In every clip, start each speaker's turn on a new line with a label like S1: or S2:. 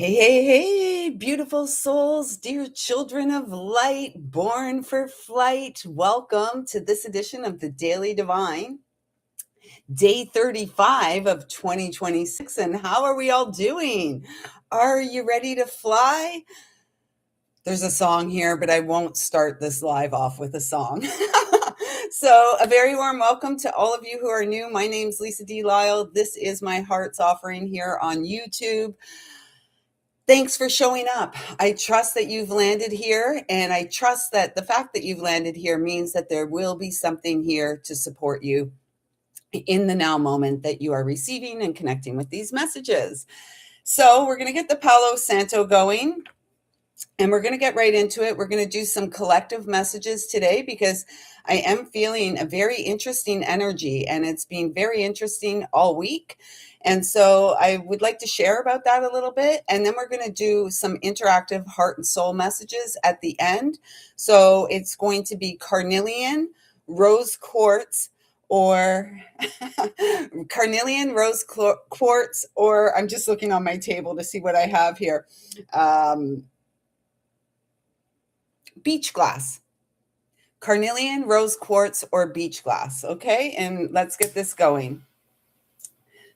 S1: Hey, hey, hey, beautiful souls, dear children of light, born for flight. Welcome to this edition of the Daily Divine, day 35 of 2026. And how are we all doing? Are you ready to fly? There's a song here, but I won't start this live off with a song. So, a very warm welcome to all of you who are new. My name's Lisa D. Lyle. This is my heart's offering here on YouTube. Thanks for showing up. I trust that you've landed here, and I trust that the fact that you've landed here means that there will be something here to support you in the now moment that you are receiving and connecting with these messages. So, we're going to get the Palo Santo going. And we're going to get right into it. We're going to do some collective messages today because I am feeling a very interesting energy, and it's been very interesting all week. And so I would like to share about that a little bit. And then we're going to do some interactive heart and soul messages at the end. So it's going to be carnelian, rose quartz, or carnelian, rose quartz, or I'm just looking on my table to see what I have here. Beach glass, carnelian, rose quartz, or beach glass. Okay, and let's get this going.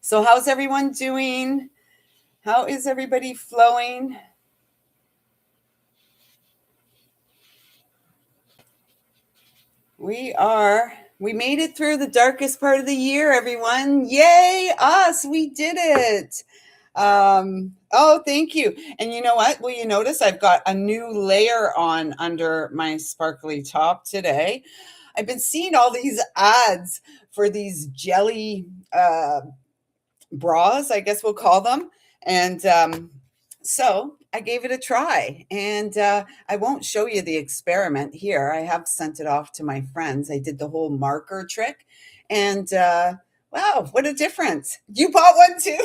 S1: So how's everyone doing? How is everybody flowing? We made it through the darkest part of the year, everyone. Yay, us, we did it. Oh, thank you. And you know what? Will you notice I've got a new layer on under my sparkly top today? I've been seeing all these ads for these jelly bras, I guess we'll call them. And so I gave it a try. And I won't show you the experiment here. I have sent it off to my friends. I did the whole marker trick. And wow, what a difference. You bought one too?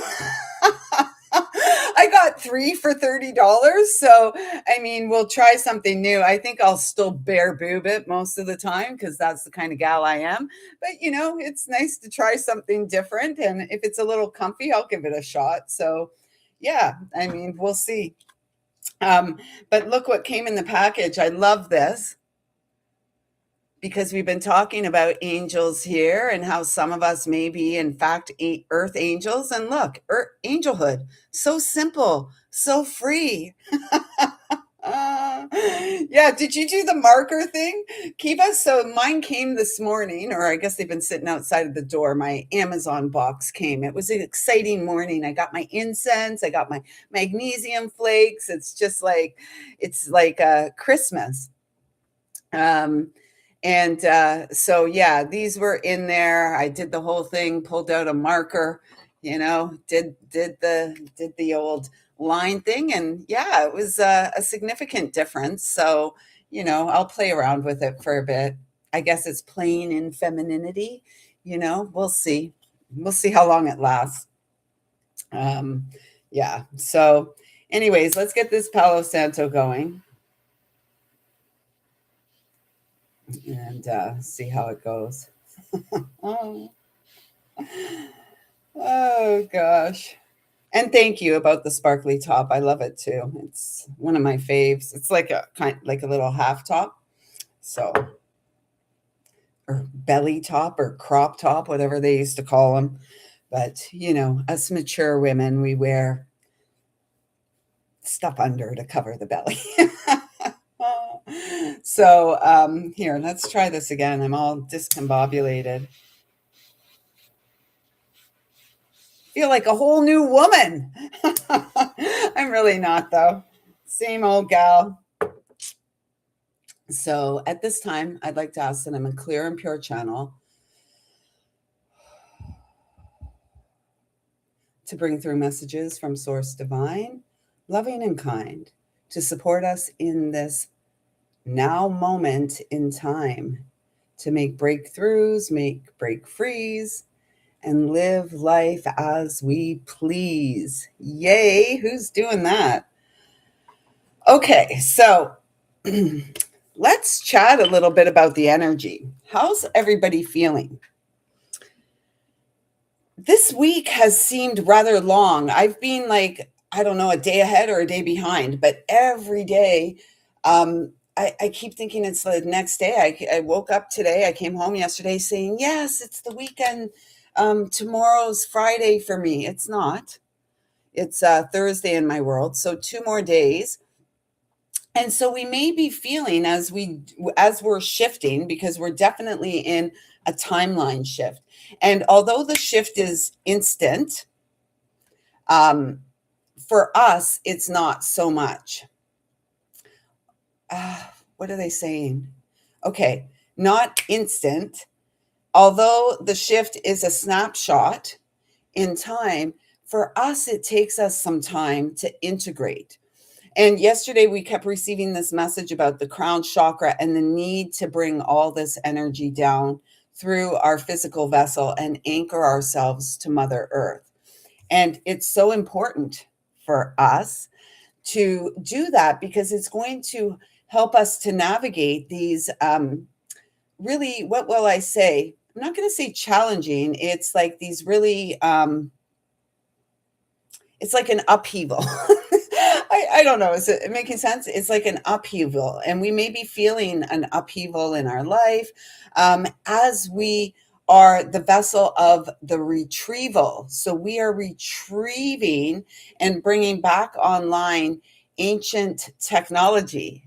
S1: I got 3 for $30. So, I mean, we'll try something new. I think I'll still bare boob it most of the time because that's the kind of gal I am. But, you know, it's nice to try something different. And if it's a little comfy, I'll give it a shot. So, yeah, I mean, we'll see. But look what came in the package. I love this because we've been talking about angels here and how some of us may be, in fact, earth angels. And look, angelhood, so simple, so free. Yeah, did you do the marker thing? Kiva, so mine came this morning, or I guess they've been sitting outside of the door. My Amazon box came. It was an exciting morning. I got my incense, I got my magnesium flakes. It's like Christmas. And so yeah, these were in there. I did the whole thing, pulled out a marker, you know, did the old line thing, and yeah, it was a significant difference. So, you know, I'll play around with it for a bit. I guess it's playing in femininity, you know, we'll see. We'll see how long it lasts. Yeah. So anyways, let's get this Palo Santo going. And see how it goes. Oh. Oh gosh. And thank you about the sparkly top. I love it too. It's one of my faves. It's like a little half top. So, or belly top or crop top, whatever they used to call them. But, you know, us mature women, we wear stuff under to cover the belly. So here, let's try this again. I'm all discombobulated. Feel like a whole new woman. I'm really not, though. Same old gal. So at this time, I'd like to ask that I'm a clear and pure channel to bring through messages from Source Divine, loving and kind, to support us in this now moment in time, to make breakthroughs, make break frees, and live life as we please. Yay, who's doing that? Okay, so let's chat a little bit about the energy. How's everybody feeling? This week has seemed rather long. I've been like I don't know, a day ahead or a day behind, but every day, I keep thinking it's the next day. I woke up today, I came home yesterday saying, yes, it's the weekend. Tomorrow's Friday for me. It's not. It's Thursday in my world. So 2 more days. And so we may be feeling as we're shifting, because we're definitely in a timeline shift. And although the shift is instant, um, for us, it's not so much. What are they saying? Okay, not instant. Although the shift is a snapshot in time, for us, it takes us some time to integrate. And yesterday, we kept receiving this message about the crown chakra and the need to bring all this energy down through our physical vessel and anchor ourselves to Mother Earth. And it's so important for us to do that, because it's going to help us to navigate these really, what will I say? I'm not going to say challenging. It's like these really, it's like an upheaval. I don't know. Is it making sense? It's like an upheaval, and we may be feeling an upheaval in our life as we are the vessel of the retrieval. So we are retrieving and bringing back online ancient technology.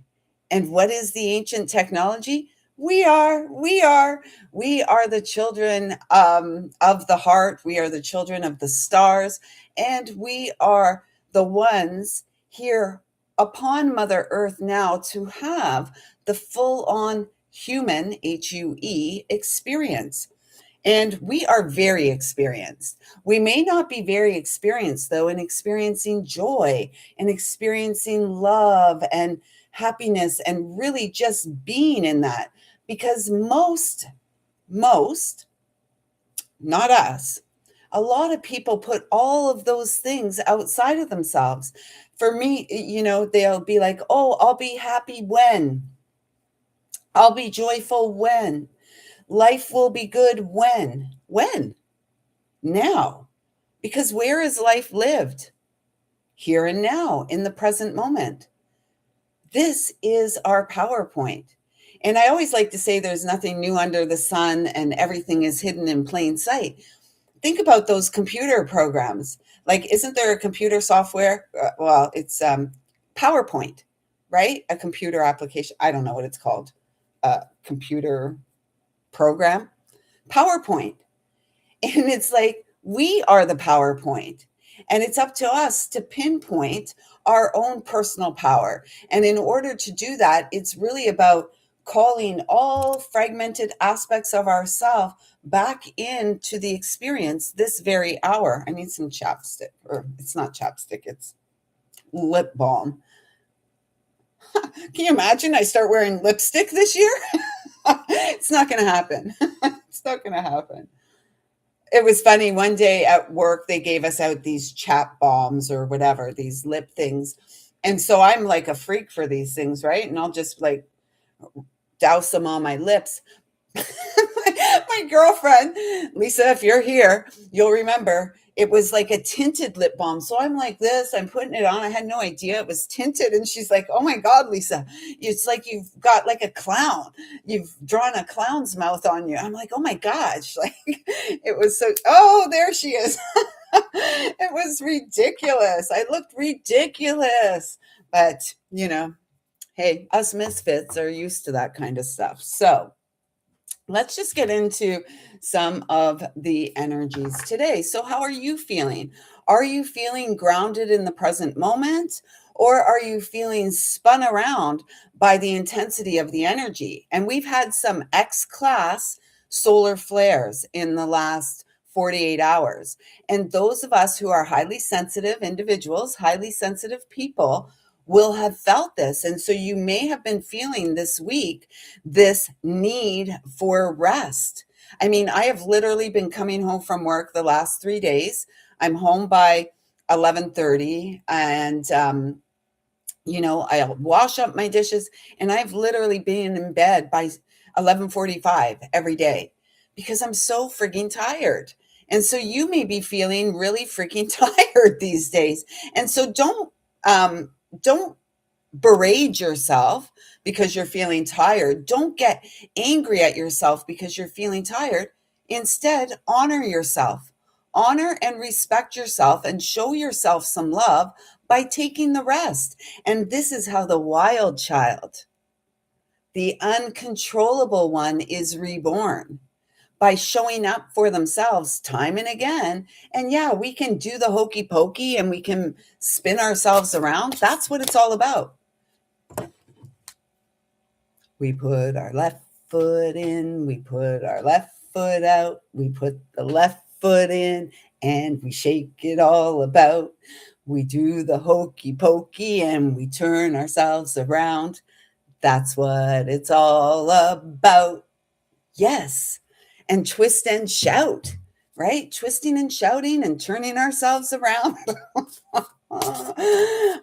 S1: And what is the ancient technology? We are the children of the heart. We are the children of the stars, and we are the ones here upon Mother Earth now to have the full on human, HUE, experience. And we are very experienced. We may not be very experienced, though, in experiencing joy and experiencing love and happiness and really just being in that. Because most, not us, a lot of people put all of those things outside of themselves. For me, they'll be like, oh, I'll be happy when, I'll be joyful when, life will be good when, now. Because where is life lived? Here and now, in the present moment. This is our PowerPoint. And I always like to say there's nothing new under the sun and everything is hidden in plain sight. Think about those computer programs. Like, isn't there a computer software? Well, it's PowerPoint, right? A computer application. I don't know what it's called. A computer program. PowerPoint. And it's like, we are the PowerPoint. And it's up to us to pinpoint our own personal power. And in order to do that, it's really about calling all fragmented aspects of ourself back into the experience this very hour. I need some chapstick, or it's not chapstick, it's lip balm. Can you imagine I start wearing lipstick this year? It's not going to happen. It's not going to happen. It was funny. One day at work, they gave us out these chap bombs or whatever, these lip things. And so I'm like a freak for these things, right? And I'll just like douse them on my lips. My girlfriend, Lisa, if you're here, you'll remember it was like a tinted lip balm. So I'm like this, I'm putting it on. I had no idea it was tinted. And she's like, oh my God, Lisa, it's like you've got like a clown. You've drawn a clown's mouth on you. I'm like, oh my gosh. Like, it was so, oh, there she is. It was ridiculous. I looked ridiculous. But, hey, us misfits are used to that kind of stuff. So let's just get into some of the energies today. So how are you feeling? Are you feeling grounded in the present moment, or are you feeling spun around by the intensity of the energy? And we've had some X-class solar flares in the last 48 hours. And those of us who are highly sensitive individuals, highly sensitive people, will have felt this. And so you may have been feeling this week this need for rest. I mean, I have literally been coming home from work the last 3 days. I'm home by 11:30, and I'll wash up my dishes, and I've literally been in bed by 11:45 every day because I'm so frigging tired. And so you may be feeling really freaking tired these days. And so don't berate yourself because you're feeling tired. Don't get angry at yourself because you're feeling tired. Instead, honor yourself. Honor and respect yourself and show yourself some love by taking the rest. And this is how the wild child, the uncontrollable one, is reborn, by showing up for themselves time and again. And yeah, we can do the hokey pokey and we can spin ourselves around. That's what it's all about. We put our left foot in, we put our left foot out, we put the left foot in, and we shake it all about. We do the hokey pokey and we turn ourselves around. That's what it's all about. Yes. And twist and shout, right? Twisting and shouting and turning ourselves around.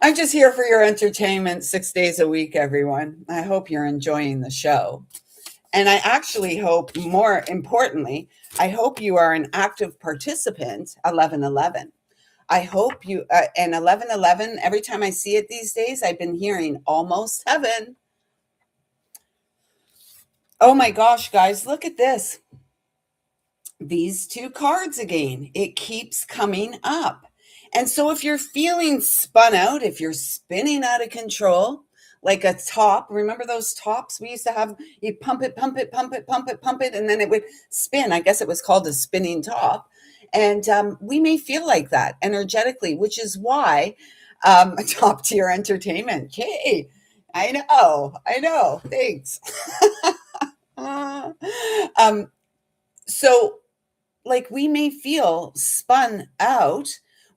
S1: I'm just here for your entertainment 6 days a week, everyone. I hope you're enjoying the show. And I actually hope, more importantly, I hope you are an active participant, 1111. I hope you, and 1111, every time I see it these days, I've been hearing almost heaven. Oh my gosh, guys, look at this. These two cards again. It keeps coming up. And so if you're feeling spun out, if you're spinning out of control, like a top, remember those tops we used to have? You pump it, pump it, pump it, pump it, pump it, and then it would spin. I guess it was called a spinning top. And we may feel like that energetically, which is why top tier entertainment. Hey, I know. Thanks. So like we may feel spun out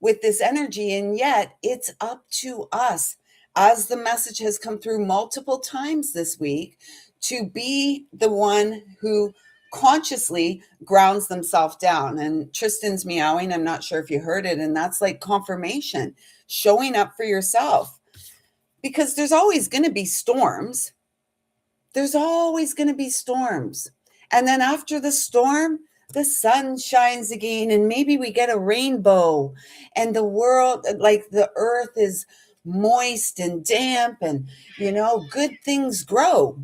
S1: with this energy, and yet it's up to us, as the message has come through multiple times this week, to be the one who consciously grounds themselves down. And Tristan's meowing, I'm not sure if you heard it, and that's like confirmation, showing up for yourself, because there's always going to be storms. There's always going to be storms. And then after the storm, the sun shines again, and maybe we get a rainbow, and the world, like the earth, is moist and damp, and good things grow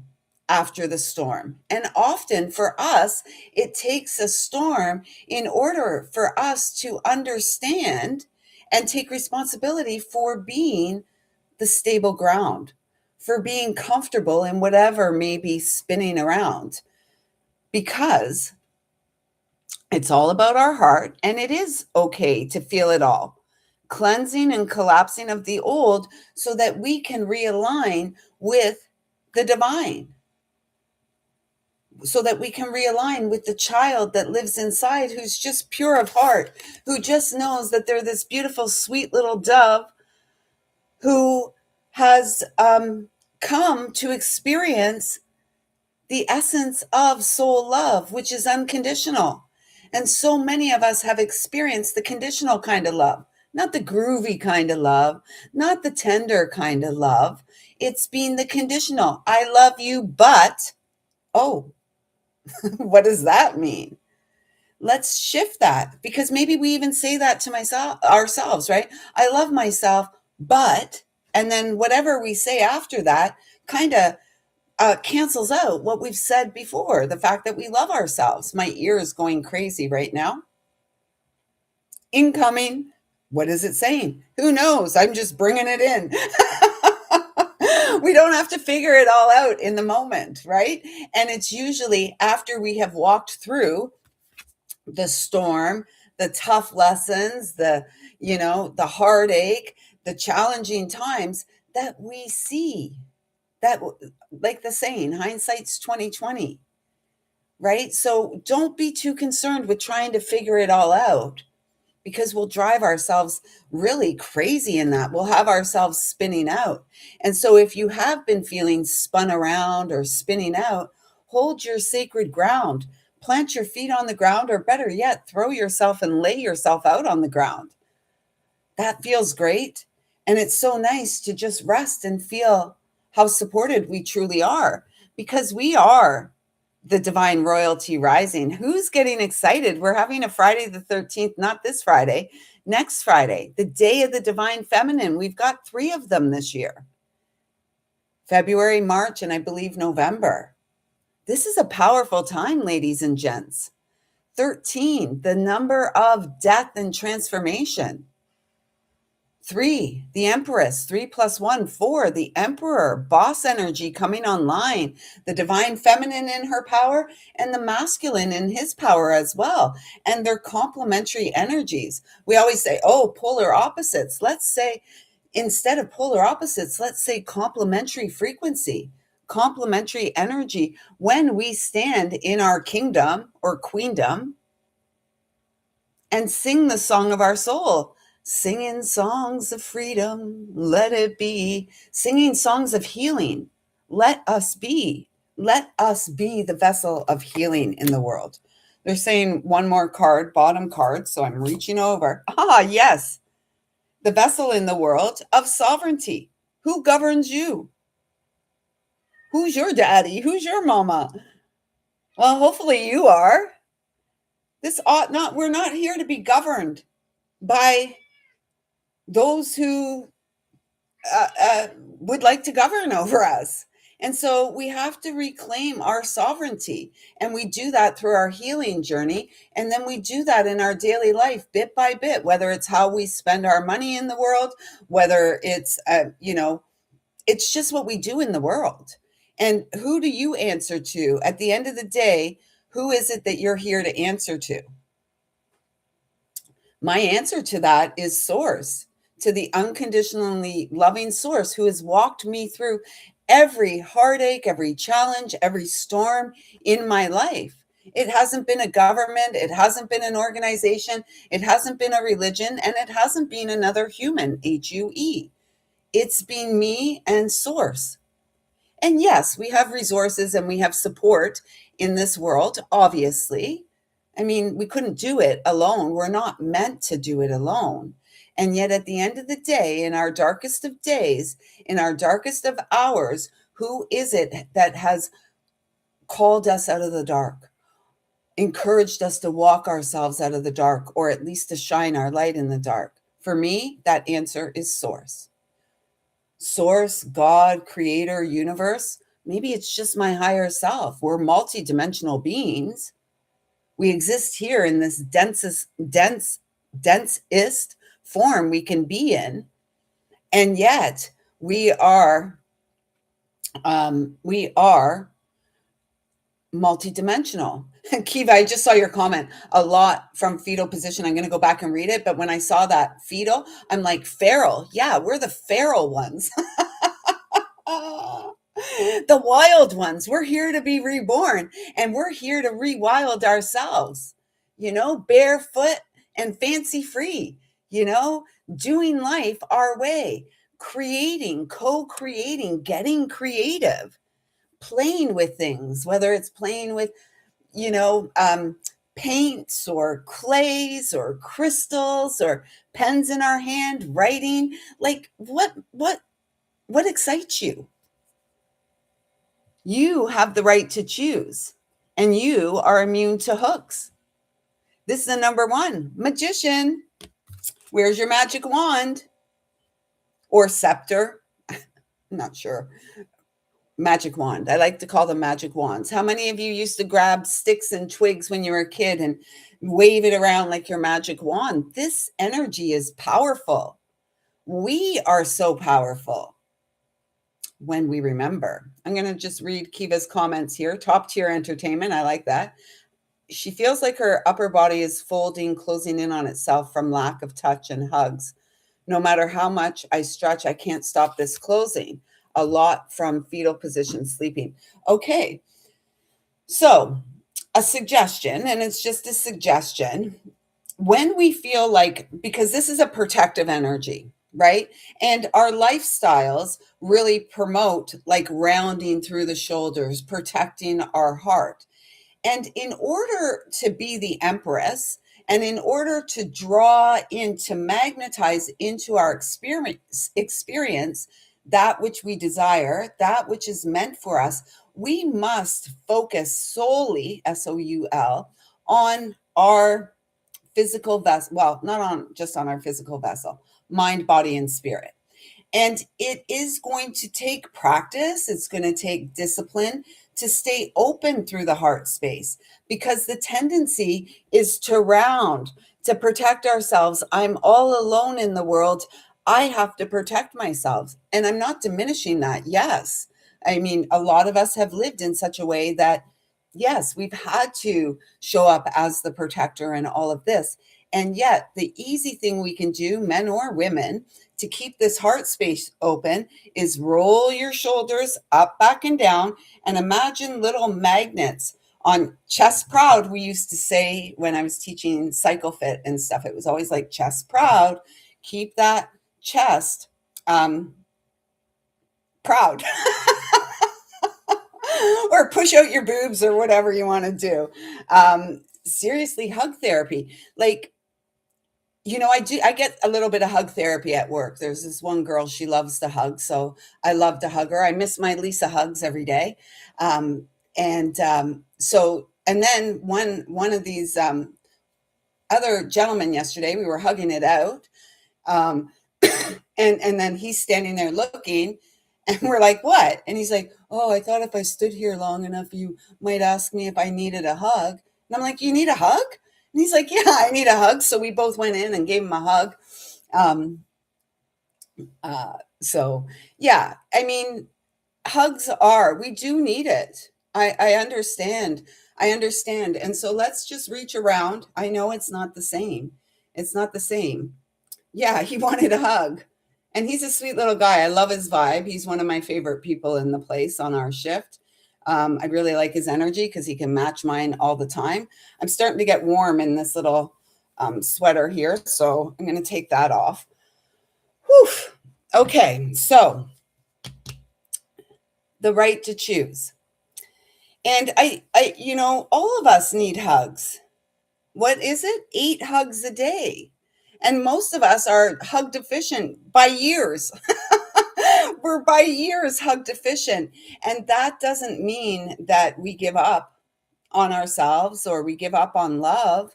S1: after the storm. And often for us, it takes a storm in order for us to understand and take responsibility for being the stable ground, for being comfortable in whatever may be spinning around, because it's all about our heart, and it is okay to feel it all. Cleansing and collapsing of the old so that we can realign with the divine, so that we can realign with the child that lives inside, who's just pure of heart, who just knows that they're this beautiful, sweet little dove who has come to experience the essence of soul love, which is unconditional. And so many of us have experienced the conditional kind of love, not the groovy kind of love, not the tender kind of love. It's been the conditional. I love you, but, oh, what does that mean? Let's shift that, because maybe we even say that to ourselves, right? I love myself, but, and then whatever we say after that kind of cancels out what we've said before, the fact that we love ourselves. My ear is going crazy right now. Incoming. What is it saying? Who knows? I'm just bringing it in. We don't have to figure it all out in the moment, right? And it's usually after we have walked through the storm, the tough lessons, the heartache, the challenging times, that we see that, like the saying, hindsight's 2020, right? So don't be too concerned with trying to figure it all out, because we'll drive ourselves really crazy in that. We'll have ourselves spinning out. And so if you have been feeling spun around or spinning out, hold your sacred ground, plant your feet on the ground, or better yet, throw yourself and lay yourself out on the ground. That feels great. And it's so nice to just rest and feel how supported we truly are, because we are the divine royalty rising. Who's getting excited? We're having a Friday the 13th, not this Friday, next Friday, the day of the divine feminine. We've got 3 of them this year. February, March, and I believe November. This is a powerful time, ladies and gents. 13, the number of death and transformation. 3, the Empress, 3 plus 1, 4, the Emperor, boss energy coming online, the divine feminine in her power and the masculine in his power as well. And they're complementary energies. We always say, oh, polar opposites. Let's say, instead of polar opposites, let's say complementary frequency, complementary energy. When we stand in our kingdom or queendom and sing the song of our soul, singing songs of freedom, let it be. Singing songs of healing, let us be. Let us be the vessel of healing in the world. They're saying one more card, bottom card, so I'm reaching over. Ah, yes. The vessel in the world of sovereignty. Who governs you? Who's your daddy? Who's your mama? Well, hopefully you are. We're not here to be governed by those who would like to govern over us. And so we have to reclaim our sovereignty. And we do that through our healing journey. And then we do that in our daily life, bit by bit, whether it's how we spend our money in the world, whether it's, it's just what we do in the world. And who do you answer to? At the end of the day, who is it that you're here to answer to? My answer to that is Source, to the unconditionally loving Source who has walked me through every heartache, every challenge, every storm in my life. It hasn't been a government, it hasn't been an organization, it hasn't been a religion, and it hasn't been another human, HUE. It's been me and Source. And yes, we have resources and we have support in this world, obviously. I mean, we couldn't do it alone. We're not meant to do it alone. And yet, at the end of the day, in our darkest of days, in our darkest of hours, who is it that has called us out of the dark, encouraged us to walk ourselves out of the dark, or at least to shine our light in the dark? For me, that answer is Source. Source, God, Creator, Universe. Maybe it's just my higher self. We're multidimensional beings. We exist here in this densest form we can be in, and yet we are multidimensional. Kiva, I just saw your comment. A lot from fetal position. I'm going to go back and read it, but when I saw that fetal, I'm like, feral. Yeah, we're the feral ones. The wild ones. We're here to be reborn, and we're here to rewild ourselves, barefoot and fancy free, doing life our way, creating, co-creating, getting creative, playing with things, whether it's playing with, paints or clays or crystals or pens in our hand, writing. Like what excites you? You have the right to choose, and you are immune to hooks. This is the number 1 magician. Where's your magic wand or scepter? I'm not sure. Magic wand. I like to call them magic wands. How many of you used to grab sticks and twigs when you were a kid and wave it around like your magic wand? This energy is powerful. We are so powerful when we remember. I'm going to just read Kiva's comments here. Top tier entertainment. I like that. She feels like her upper body is folding, closing in on itself from lack of touch and hugs. No matter how much I stretch, I can't stop this closing. A lot from fetal position sleeping. Okay. So a suggestion, and it's just a suggestion. When we feel like, because this is a protective energy, right? And our lifestyles really promote like rounding through the shoulders, protecting our heart. And in order to be the Empress, and in order to draw in, to magnetize into our experience that which we desire, that which is meant for us, we must focus solely, SOUL, on our physical vessel. Well, not on just on our physical vessel, mind, body, and spirit. And it is going to take practice. It's going to take discipline to stay open through the heart space, because the tendency is to round, to protect ourselves. I'm all alone in the world. I have to protect myself. And I'm not diminishing that. Yes. I mean, a lot of us have lived in such a way that, yes, we've had to show up as the protector and all of this. And yet, the easy thing we can do, men or women, to keep this heart space open is roll your shoulders up, back, and down, and imagine little magnets on chest proud. We used to say when I was teaching cycle fit and stuff, it was always like chest proud. Keep that chest proud. Or push out your boobs or whatever you want to do. Seriously, hug therapy. Like, I get a little bit of hug therapy at work. There's this one girl, she loves to hug, so I love to hug her. I miss my Lisa hugs every day. And then one of these other gentlemen yesterday, we were hugging it out. Um, and then he's standing there looking, and we're like, what? And he's like, oh, I thought if I stood here long enough, you might ask me if I needed a hug. And I'm like, you need a hug? And he's like, yeah, I need a hug. So we both went in and gave him a hug. Um, so yeah, I mean, we do need it. I understand. I understand. And so let's just reach around. I know it's not the same. It's not the same. Yeah, he wanted a hug. And he's a sweet little guy. I love his vibe. He's one of my favorite people in the place on our shift. I really like his energy because he can match mine all the time. I'm starting to get warm in this little sweater here, so I'm going to take that off. Whew. Okay, so the right to choose. And all of us need hugs. What is it? 8 hugs a day. And most of us are hug deficient by years. We're by years hug deficient. And that doesn't mean that we give up on ourselves or we give up on love.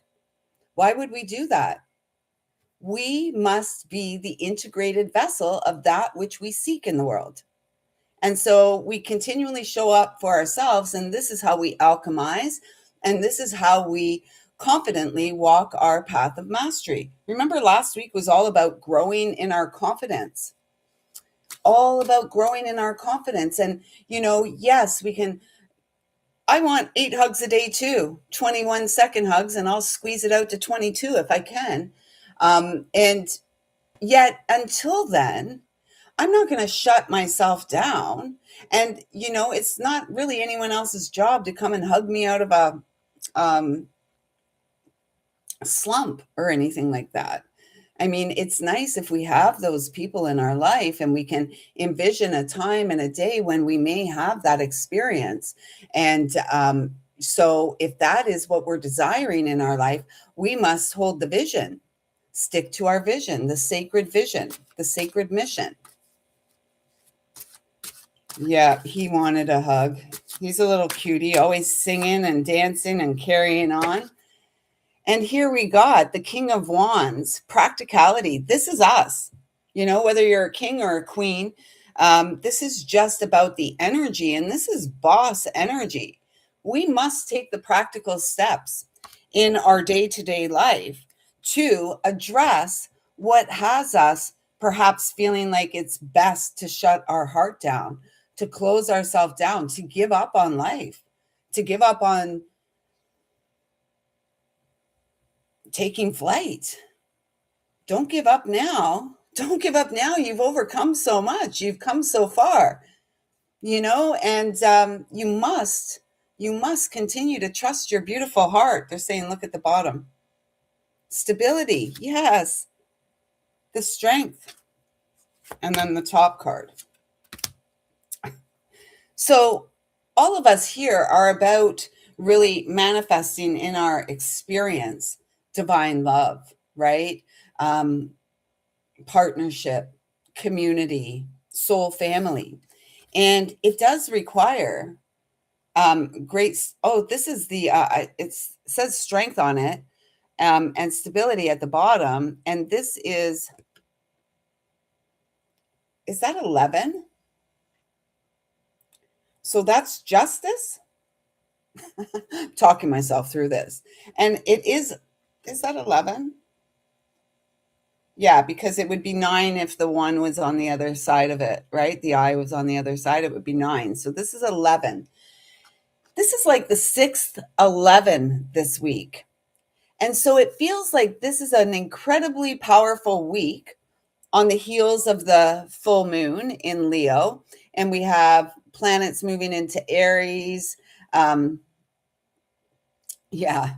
S1: Why would we do that? We must be the integrated vessel of that which we seek in the world. And so we continually show up for ourselves, and this is how we alchemize, and this is how we confidently walk our path of mastery. Remember, last week was all about growing in our confidence. All about growing in our confidence. And, yes, we can. I want 8 hugs a day too, 21-second hugs, and I'll squeeze it out to 22 if I can. And yet, until then, I'm not going to shut myself down. And, it's not really anyone else's job to come and hug me out of a slump or anything like that. I mean, it's nice if we have those people in our life and we can envision a time and a day when we may have that experience. And so if that is what we're desiring in our life, we must hold the vision, stick to our vision, the sacred mission. Yeah, he wanted a hug. He's a little cutie, always singing and dancing and carrying on. And here we got the King of Wands, practicality. This is us. Whether you're a king or a queen, this is just about the energy, and this is boss energy. We must take the practical steps in our day-to-day life to address what has us perhaps feeling like it's best to shut our heart down, to close ourselves down, to give up on life, to give up on taking flight. Don't give up now. Don't give up now. You've overcome so much. You've come so far, and you must continue to trust your beautiful heart. They're saying, look at the bottom. Stability. Yes. The strength. And then the top card. So all of us here are about really manifesting in our experience divine love, right? Partnership, community, soul family. And it does require Great. Oh, this is the, it says strength on it, and stability at the bottom. And this is that 11? So that's justice. Talking myself through this. And is that 11? Yeah, because it would be 9 if the one was on the other side of it, right? The eye was on the other side, it would be 9. So this is 11. This is like the sixth 11 this week. And so it feels like this is an incredibly powerful week on the heels of the full moon in Leo. And we have planets moving into Aries. Yeah,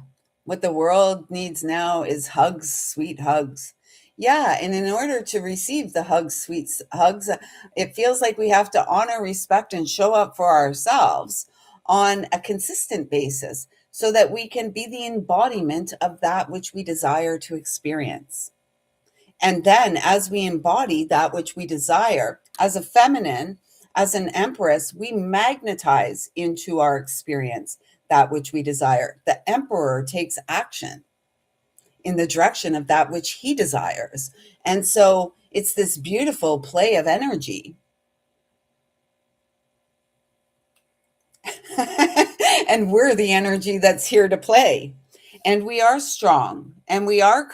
S1: what the world needs now is hugs, sweet hugs. Yeah, and in order to receive the hugs, sweet hugs, it feels like we have to honor, respect, and show up for ourselves on a consistent basis so that we can be the embodiment of that which we desire to experience. And then, as we embody that which we desire, as a feminine, as an empress, we magnetize into our experience that which we desire. The emperor takes action in the direction of that which he desires. And so it's this beautiful play of energy. And we're the energy that's here to play. And we are strong and we are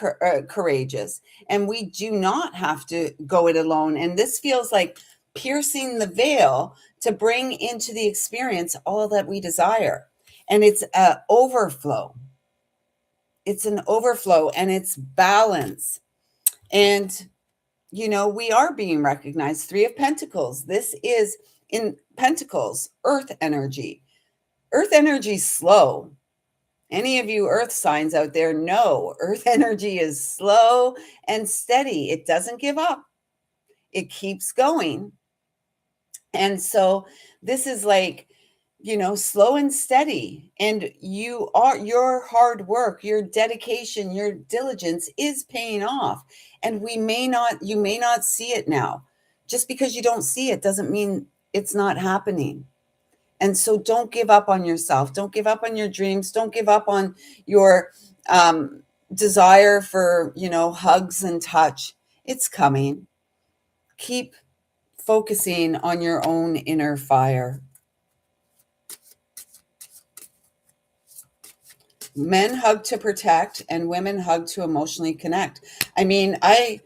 S1: courageous and we do not have to go it alone. And this feels like piercing the veil to bring into the experience all that we desire. And it's an overflow. It's an overflow and it's balance. And, we are being recognized. 3 of Pentacles. This is in Pentacles, earth energy. Earth energy is slow. Any of you earth signs out there know earth energy is slow and steady. It doesn't give up. It keeps going. And so this is like, slow and steady. And your hard work, your dedication, your diligence is paying off. And you may not see it now. Just because you don't see it doesn't mean it's not happening. And so don't give up on yourself. Don't give up on your dreams. Don't give up on your desire for, hugs and touch. It's coming. Keep focusing on your own inner fire. Men hug to protect and women hug to emotionally connect. That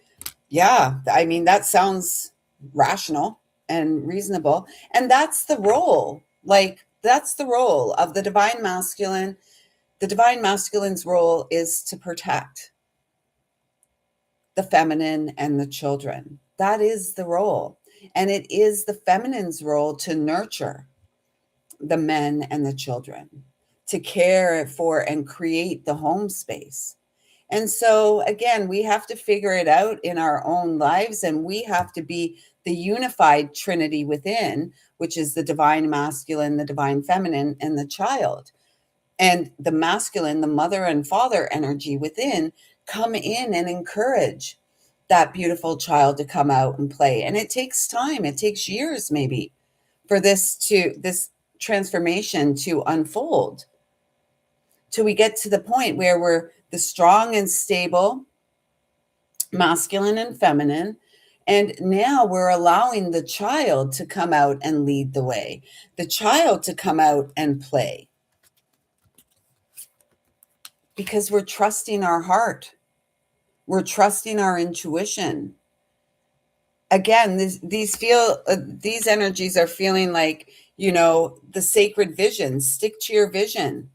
S1: sounds rational and reasonable. And that's the role. That's the role of the divine masculine. The divine masculine's role is to protect the feminine and the children. That is the role. And it is the feminine's role to nurture the men and the children, to care for and create the home space. And so, again, we have to figure it out in our own lives, and we have to be the unified trinity within, which is the divine masculine, the divine feminine, and the child. And the masculine, the mother and father energy within, come in and encourage that beautiful child to come out and play. And it takes time. It takes years maybe for this transformation to unfold, till we get to the point where we're the strong and stable masculine and feminine. And now we're allowing the child to come out and lead the way, the child to come out and play, because we're trusting our heart. We're trusting our intuition. Again, these energies are feeling like, the sacred vision. Stick to your vision.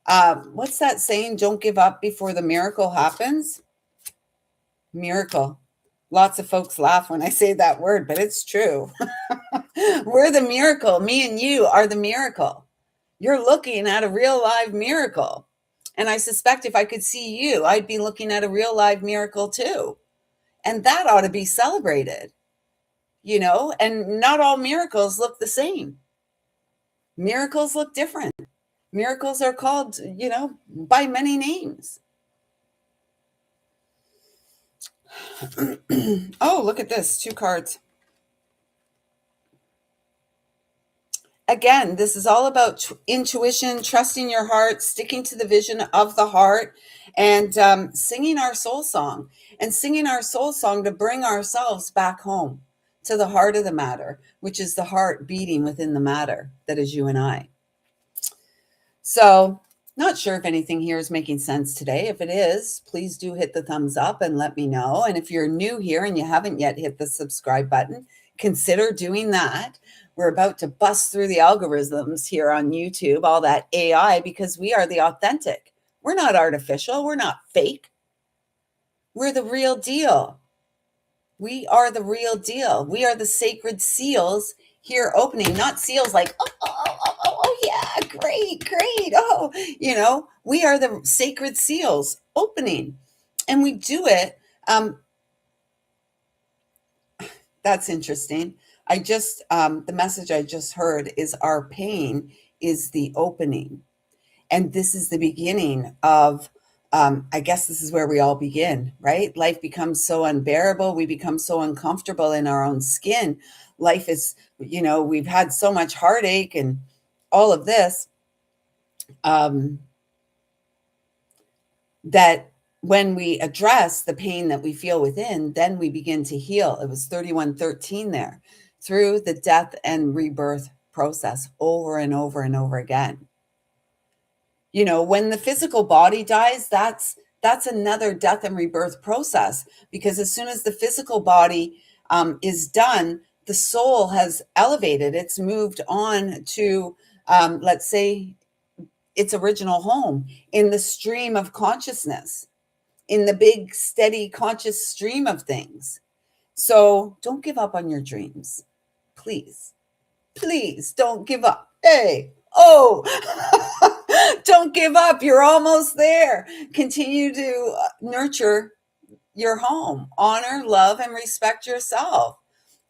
S1: What's that saying? Don't give up before the miracle happens. Miracle. Lots of folks laugh when I say that word, but it's true. We're the miracle. Me and you are the miracle. You're looking at a real live miracle. And I suspect if I could see you, I'd be looking at a real live miracle too. And that ought to be celebrated, and not all miracles look the same. Miracles look different. Miracles are called, by many names. Oh, look at this. 2 cards. again, this is all about intuition, trusting your heart, sticking to the vision of the heart, and singing our soul song, to bring ourselves back home to the heart of the matter, which is the heart beating within the matter that is you and I. So, not sure if anything here is making sense today. If it is, please do hit the thumbs up and let me know. And if you're new here and you haven't yet hit the subscribe button, consider doing that. We're about to bust through the algorithms here on YouTube, all that AI, because we are the authentic. We're not artificial. We're not fake. We're the real deal. We are the real deal. We are the sacred seals here opening, not seals like, oh, yeah, great. Oh, we are the sacred seals opening. And we do it. That's interesting. The message I just heard is our pain is the opening. And this is the beginning of, I guess this is where we all begin, right? Life becomes so unbearable. We become so uncomfortable in our own skin. Life is, we've had so much heartache and all of this, that when we address the pain that we feel within, then we begin to heal. It was 3113 there, through the death and rebirth process over and over and over again. When the physical body dies, that's another death and rebirth process, because as soon as the physical body is done, the soul has elevated. It's moved on to, let's say, its original home in the stream of consciousness, in the big, steady, conscious stream of things. So don't give up on your dreams. Please don't give up. Hey, don't give up. You're almost there. Continue to nurture your home. Honor, love, and respect yourself.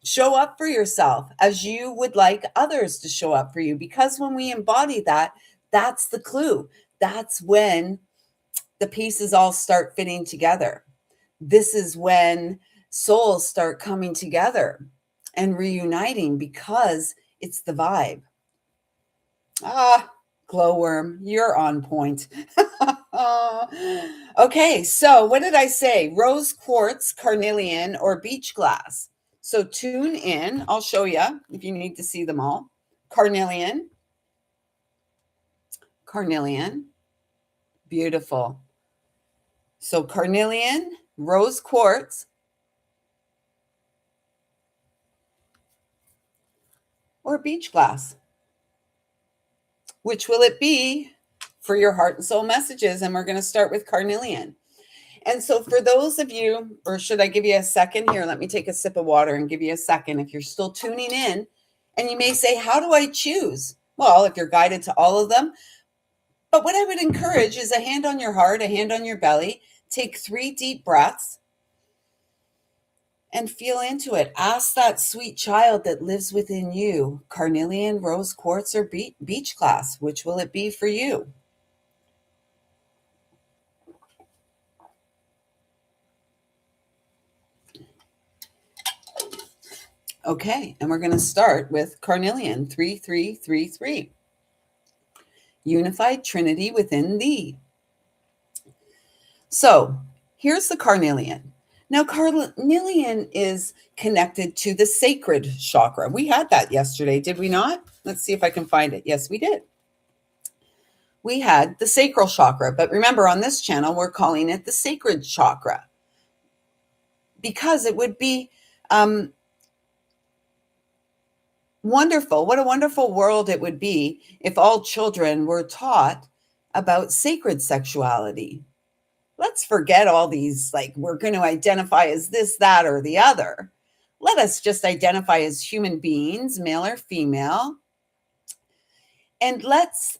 S1: Show up for yourself as you would like others to show up for you. Because when we embody that, that's the clue. That's when the pieces all start fitting together. This is when souls start coming together and reuniting, because it's the vibe. Glowworm, you're on point. Okay, so what did I say? Rose quartz, carnelian, or beach glass. So tune in. I'll show you if you need to see them all. Carnelian. Beautiful. So carnelian, rose quartz, or beach glass. Which will it be for your heart and soul messages? And we're going to start with carnelian. And so for those of you, or should I give you a second here? Let me take a sip of water and give you a second. If you're still tuning in, and you may say, how do I choose? Well, if you're guided to all of them. But what I would encourage is a hand on your heart, a hand on your belly. Take 3 deep breaths and feel into it. Ask that sweet child that lives within you, carnelian, rose quartz, or beach glass. Which will it be for you? Okay, and we're going to start with carnelian, 3333. Unified Trinity within thee. So here's the carnelian. Now, carnelian is connected to the sacred chakra. We had that yesterday, did we not? Let's see if I can find it. Yes, we did. We had the sacral chakra, but remember, on this channel, we're calling it the sacred chakra, because it would be wonderful. What a wonderful world it would be if all children were taught about sacred sexuality. Let's forget all these, like, we're going to identify as this, that, or the other. Let us just identify as human beings, male or female. And let's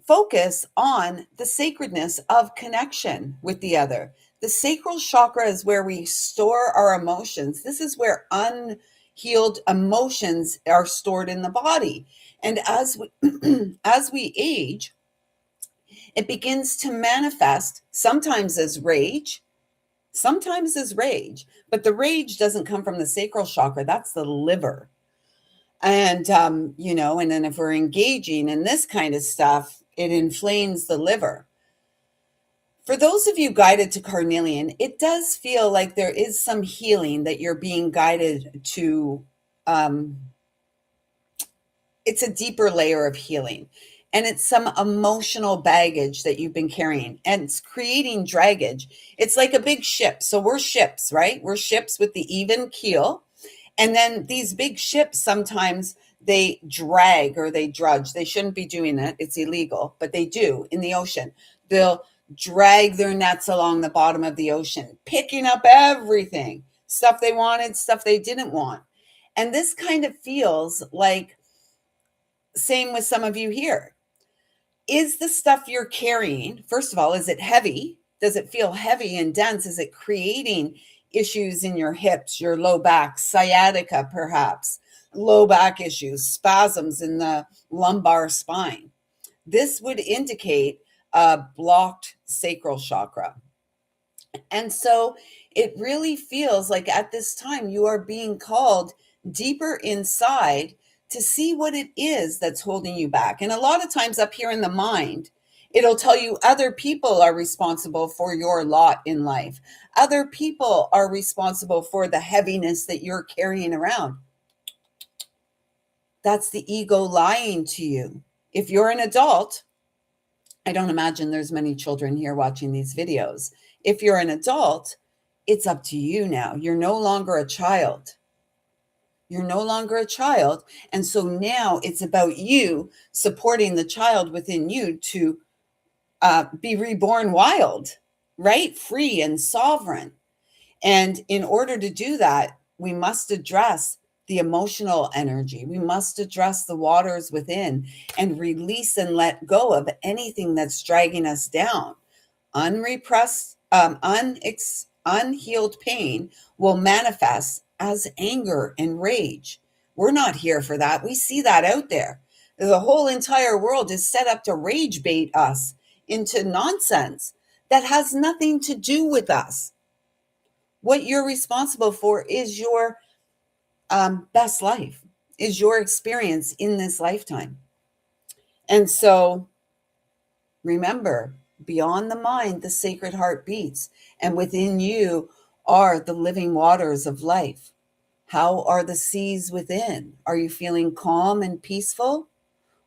S1: focus on the sacredness of connection with the other. The sacral chakra is where we store our emotions. This is where unhealed emotions are stored in the body. And as we age, it begins to manifest sometimes as rage, but the rage doesn't come from the sacral chakra. That's the liver. And, and then if we're engaging in this kind of stuff, it inflames the liver. For those of you guided to carnelian, it does feel like there is some healing that you're being guided to. Um, it's a deeper layer of healing, and it's some emotional baggage that you've been carrying, and it's creating dragage. It's like a big ship. So we're ships, right? We're ships with the even keel. And then these big ships, sometimes they drag or they drudge. They shouldn't be doing it. It's illegal, but they do in the ocean. They'll drag their nets along the bottom of the ocean, picking up everything, stuff they wanted, stuff they didn't want. And this kind of feels like, same with some of you here. Is the stuff you're carrying, first of all, is it heavy? Does it feel heavy and dense? Is it creating issues in your hips, your low back, sciatica, perhaps, low back issues, spasms in the lumbar spine? This would indicate a blocked sacral chakra. And so it really feels like at this time you are being called deeper inside to see what it is that's holding you back. And a lot of times up here in the mind, it'll tell you other people are responsible for your lot in life. Other people are responsible for the heaviness that you're carrying around. That's the ego lying to you. If you're an adult, I don't imagine there's many children here watching these videos. If you're an adult, it's up to you now. You're no longer a child. You're no longer a child. And so now it's about you supporting the child within you to be reborn wild, right? Free and sovereign. And in order to do that, we must address the emotional energy. We must address the waters within and release and let go of anything that's dragging us down. Unrepressed, unhealed pain will manifest as anger and rage. We're not here for that. We see that out there. The whole entire world is set up to rage bait us into nonsense that has nothing to do with us. What you're responsible for is your best life, is your experience in this lifetime. And so remember, beyond the mind, the sacred heart beats, and within you are the living waters of life. How are the seas within? Are you feeling calm and peaceful?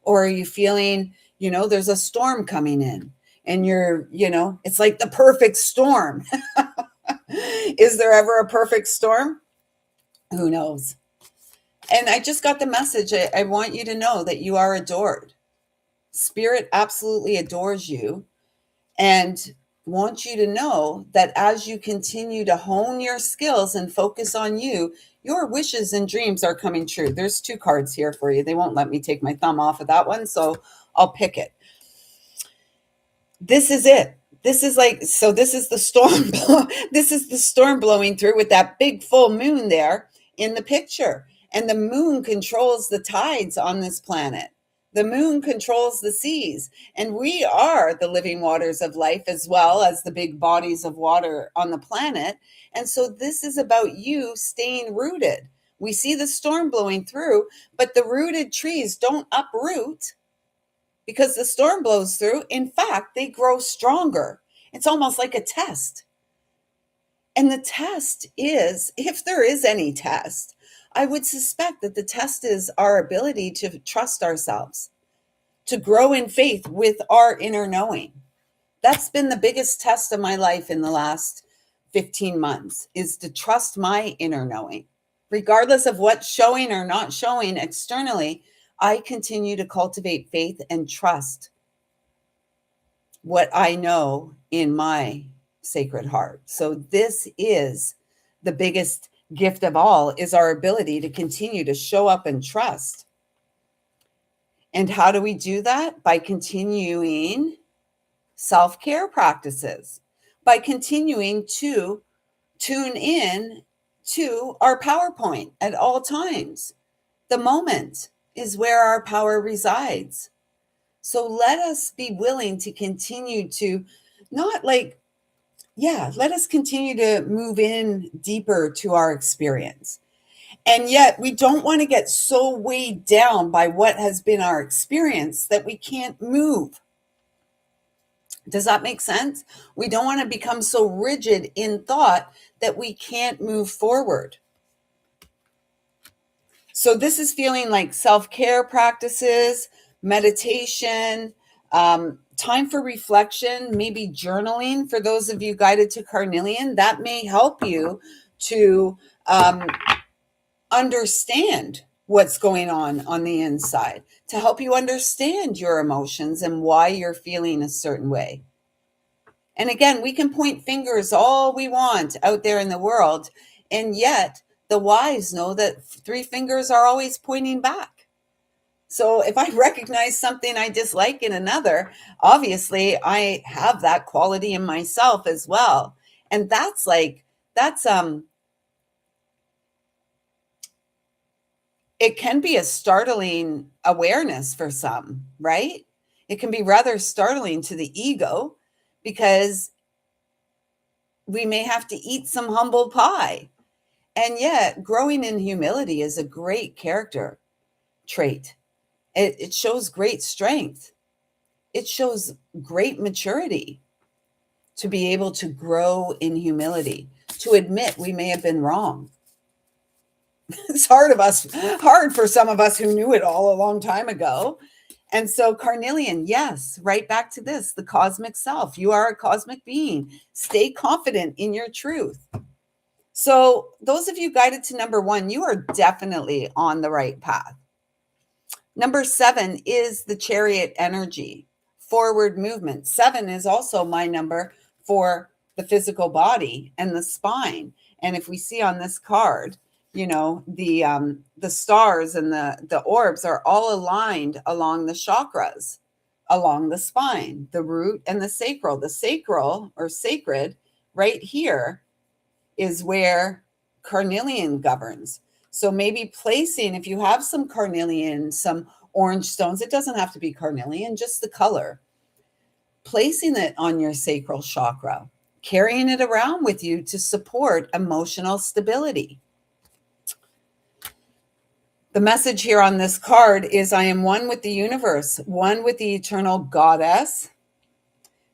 S1: Or are you feeling, there's a storm coming in and it's like the perfect storm. Is there ever a perfect storm? Who knows? And I just got the message. I want you to know that you are adored. Spirit absolutely adores you and wants you to know that as you continue to hone your skills and focus on you, your wishes and dreams are coming true. There's 2 cards here for you. They won't let me take my thumb off of that one, so I'll pick it. This is it. This is the storm. This is the storm blowing through with that big full moon there in the picture. And the moon controls the tides on this planet. The moon controls the seas. And we are the living waters of life as well as the big bodies of water on the planet. And so this is about you staying rooted. We see the storm blowing through, but the rooted trees don't uproot because the storm blows through. In fact, they grow stronger. It's almost like a test. And the test is, if there is any test, I would suspect that the test is our ability to trust ourselves, to grow in faith with our inner knowing. That's been the biggest test of my life in the last 15 months, is to trust my inner knowing. Regardless of what's showing or not showing externally, I continue to cultivate faith and trust what I know in my sacred heart. So this is the biggest gift of all, is our ability to continue to show up and trust. And how do we do that? By continuing self-care practices, by continuing to tune in to our PowerPoint at all times. The moment is where our power resides. So let us be willing to continue to let us continue to move in deeper to our experience. And yet we don't want to get so weighed down by what has been our experience that we can't move. Does that make sense? We don't want to become so rigid in thought that we can't move forward. So this is feeling like self-care practices, meditation, time for reflection, maybe journaling. For those of you guided to carnelian, that may help you to understand what's going on the inside, to help you understand your emotions and why you're feeling a certain way. And again, we can point fingers all we want out there in the world, and yet the wise know that three fingers are always pointing back. So if I recognize something I dislike in another, obviously I have that quality in myself as well. And that's it can be a startling awareness for some, right? It can be rather startling to the ego because we may have to eat some humble pie. And yet, growing in humility is a great character trait. It shows great strength. It shows great maturity to be able to grow in humility, to admit we may have been wrong. It's hard for some of us who knew it all a long time ago. And so carnelian, yes, right back to this, the cosmic self. You are a cosmic being. Stay confident in your truth. So those of you guided to number 1, you are definitely on the right path. Number 7 is the chariot energy, forward movement. 7 is also my number for the physical body and the spine. And if we see on this card, you know, the stars and the orbs are all aligned along the chakras, along the spine, the root and the sacral. The sacral or sacred right here is where carnelian governs. So maybe placing, if you have some carnelian, some orange stones, it doesn't have to be carnelian, just the color, placing it on your sacral chakra, carrying it around with you to support emotional stability. The message here on this card is I am one with the universe, one with the eternal goddess.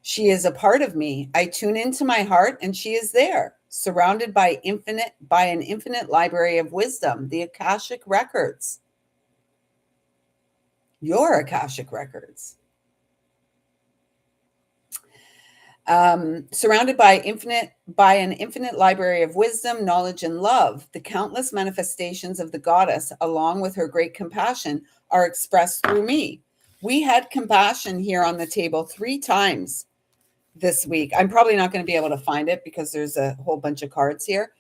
S1: She is a part of me. I tune into my heart and she is there, surrounded by an infinite library of wisdom, the Akashic records. Your Akashic records. Surrounded by an infinite library of wisdom, knowledge, and love. The countless manifestations of the goddess, along with her great compassion, are expressed through me. We had compassion here on the table 3 times this week. I'm probably not going to be able to find it because there's a whole bunch of cards here.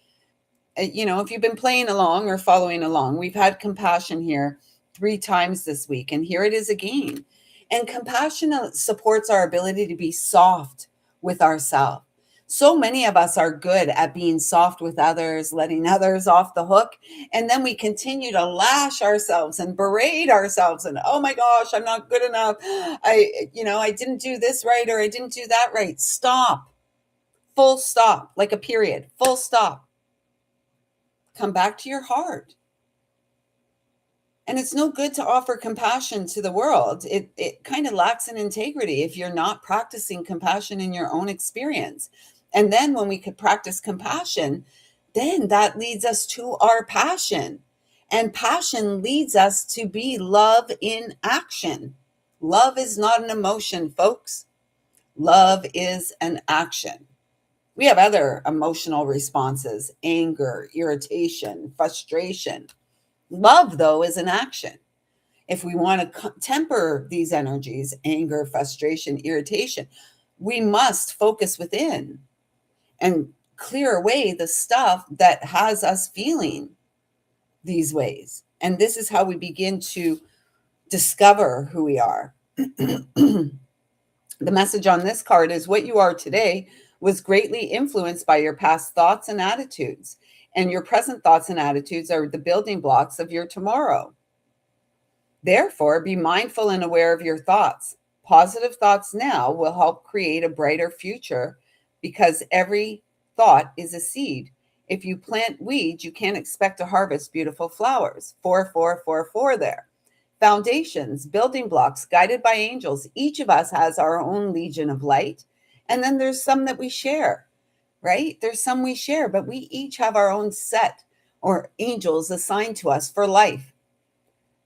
S1: You know, if you've been playing along or following along, we've had compassion here 3 times this week, and here it is again. And compassion supports our ability to be soft with ourselves. So many of us are good at being soft with others, letting others off the hook. And then we continue to lash ourselves and berate ourselves. And, oh my gosh, I'm not good enough. I didn't do this right, or I didn't do that right. Stop. Full stop, like a period. Full stop. Come back to your heart. And it's no good to offer compassion to the world. It kind of lacks in integrity if you're not practicing compassion in your own experience. And then when we could practice compassion, then that leads us to our passion. And passion leads us to be love in action. Love is not an emotion, folks. Love is an action. We have other emotional responses: anger, irritation, frustration. Love, though, is an action. If we want to temper these energies, anger, frustration, irritation, we must focus within and clear away the stuff that has us feeling these ways. And this is how we begin to discover who we are. The message on this card is what you are today was greatly influenced by your past thoughts and attitudes. And your present thoughts and attitudes are the building blocks of your tomorrow. Therefore, be mindful and aware of your thoughts. Positive thoughts now will help create a brighter future because every thought is a seed If you plant weeds, you can't expect to harvest beautiful flowers. 4444 there. Foundations, building blocks, guided by angels. Each of us has our own legion of light. And then there's some that we share, right? There's some we share, but we each have our own set or angels assigned to us for life.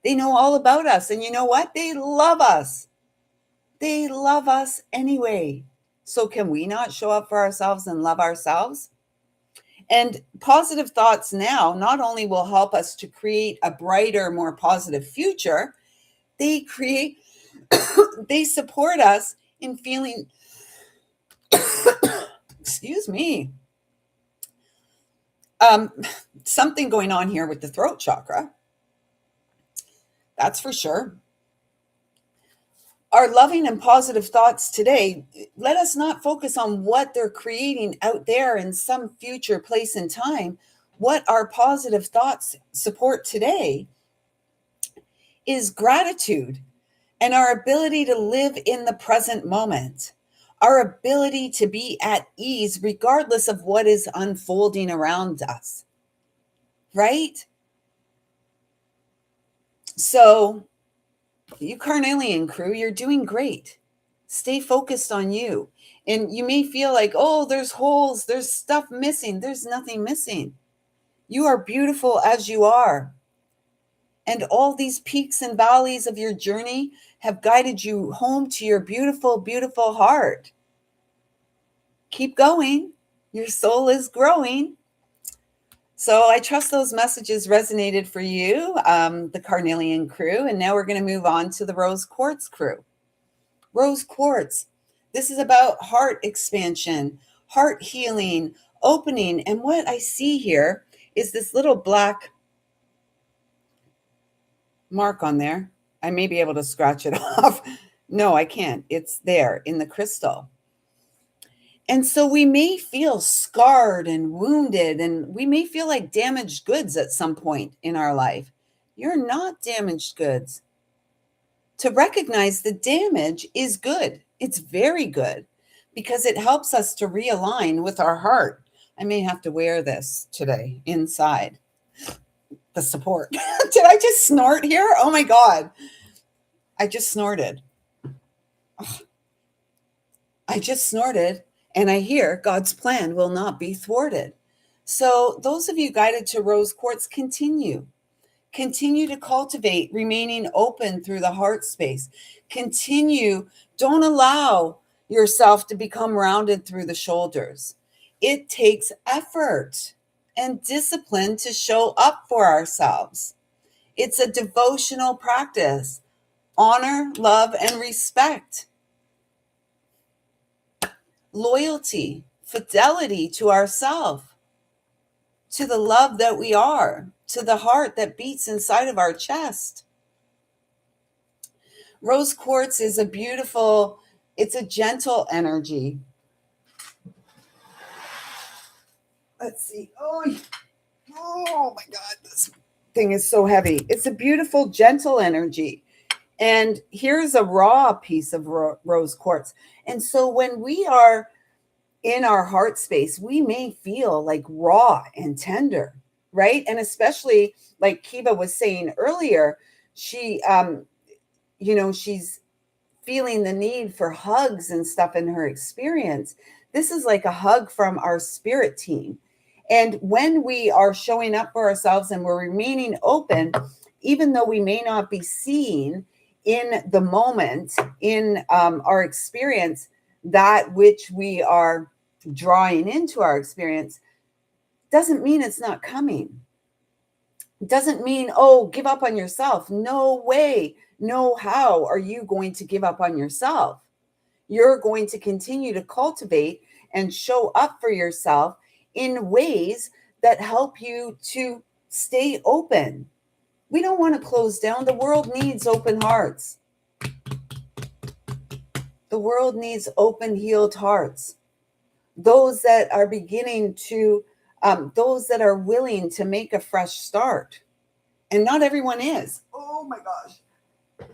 S1: They know all about us. And you know what? They love us. They love us anyway. So can we not show up for ourselves and love ourselves? And positive thoughts now not only will help us to create a brighter, more positive future, they they support us in feeling, excuse me, something going on here with the throat chakra. That's for sure. Our loving and positive thoughts today, let us not focus on what they're creating out there in some future place and time. What our positive thoughts support today is gratitude and our ability to live in the present moment, our ability to be at ease regardless of what is unfolding around us, right? So, you Carnelian crew, you're doing great. Stay focused on you. And you may feel like, oh, there's holes, there's stuff missing. There's nothing missing. You are beautiful as you are. And all these peaks and valleys of your journey have guided you home to your beautiful, beautiful heart. Keep going. Your soul is growing. So I trust those messages resonated for you, the Carnelian crew. And now we're going to move on to the Rose Quartz crew. Rose Quartz. This is about heart expansion, heart healing, opening. And what I see here is this little black mark on there. I may be able to scratch it off. No, I can't. It's there in the crystal. And so we may feel scarred and wounded, and we may feel like damaged goods at some point in our life. You're not damaged goods. To recognize the damage is good. It's very good because it helps us to realign with our heart. I may have to wear this today inside. The support. Did I just snort here? Oh my God. I just snorted. I just snorted, and I hear God's plan will not be thwarted. So those of you guided to Rose Quartz, continue to cultivate, remaining open through the heart space. Continue. Don't allow yourself to become rounded through the shoulders. It takes effort and discipline to show up for ourselves. It's a devotional practice. Honor, love, and respect. Loyalty, fidelity to ourselves, to the love that we are, to the heart that beats inside of our chest. Rose quartz is it's a gentle energy. Let's see. Oh my God, this thing is so heavy. It's a beautiful, gentle energy. And here's a raw piece of rose quartz. And so when we are in our heart space, we may feel like raw and tender, right? And especially like Kiva was saying earlier, she's feeling the need for hugs and stuff in her experience. This is like a hug from our spirit team. And when we are showing up for ourselves and we're remaining open, even though we may not be seeing in the moment, in our experience, that which we are drawing into our experience, doesn't mean it's not coming. It doesn't mean, oh, give up on yourself. No way, no how are you going to give up on yourself. You're going to continue to cultivate and show up for yourself in ways that help you to stay open. We don't want to close down. The world needs open hearts. The world needs open, healed hearts. Those that are beginning to, those that are willing to make a fresh start. And not everyone is. Oh my gosh.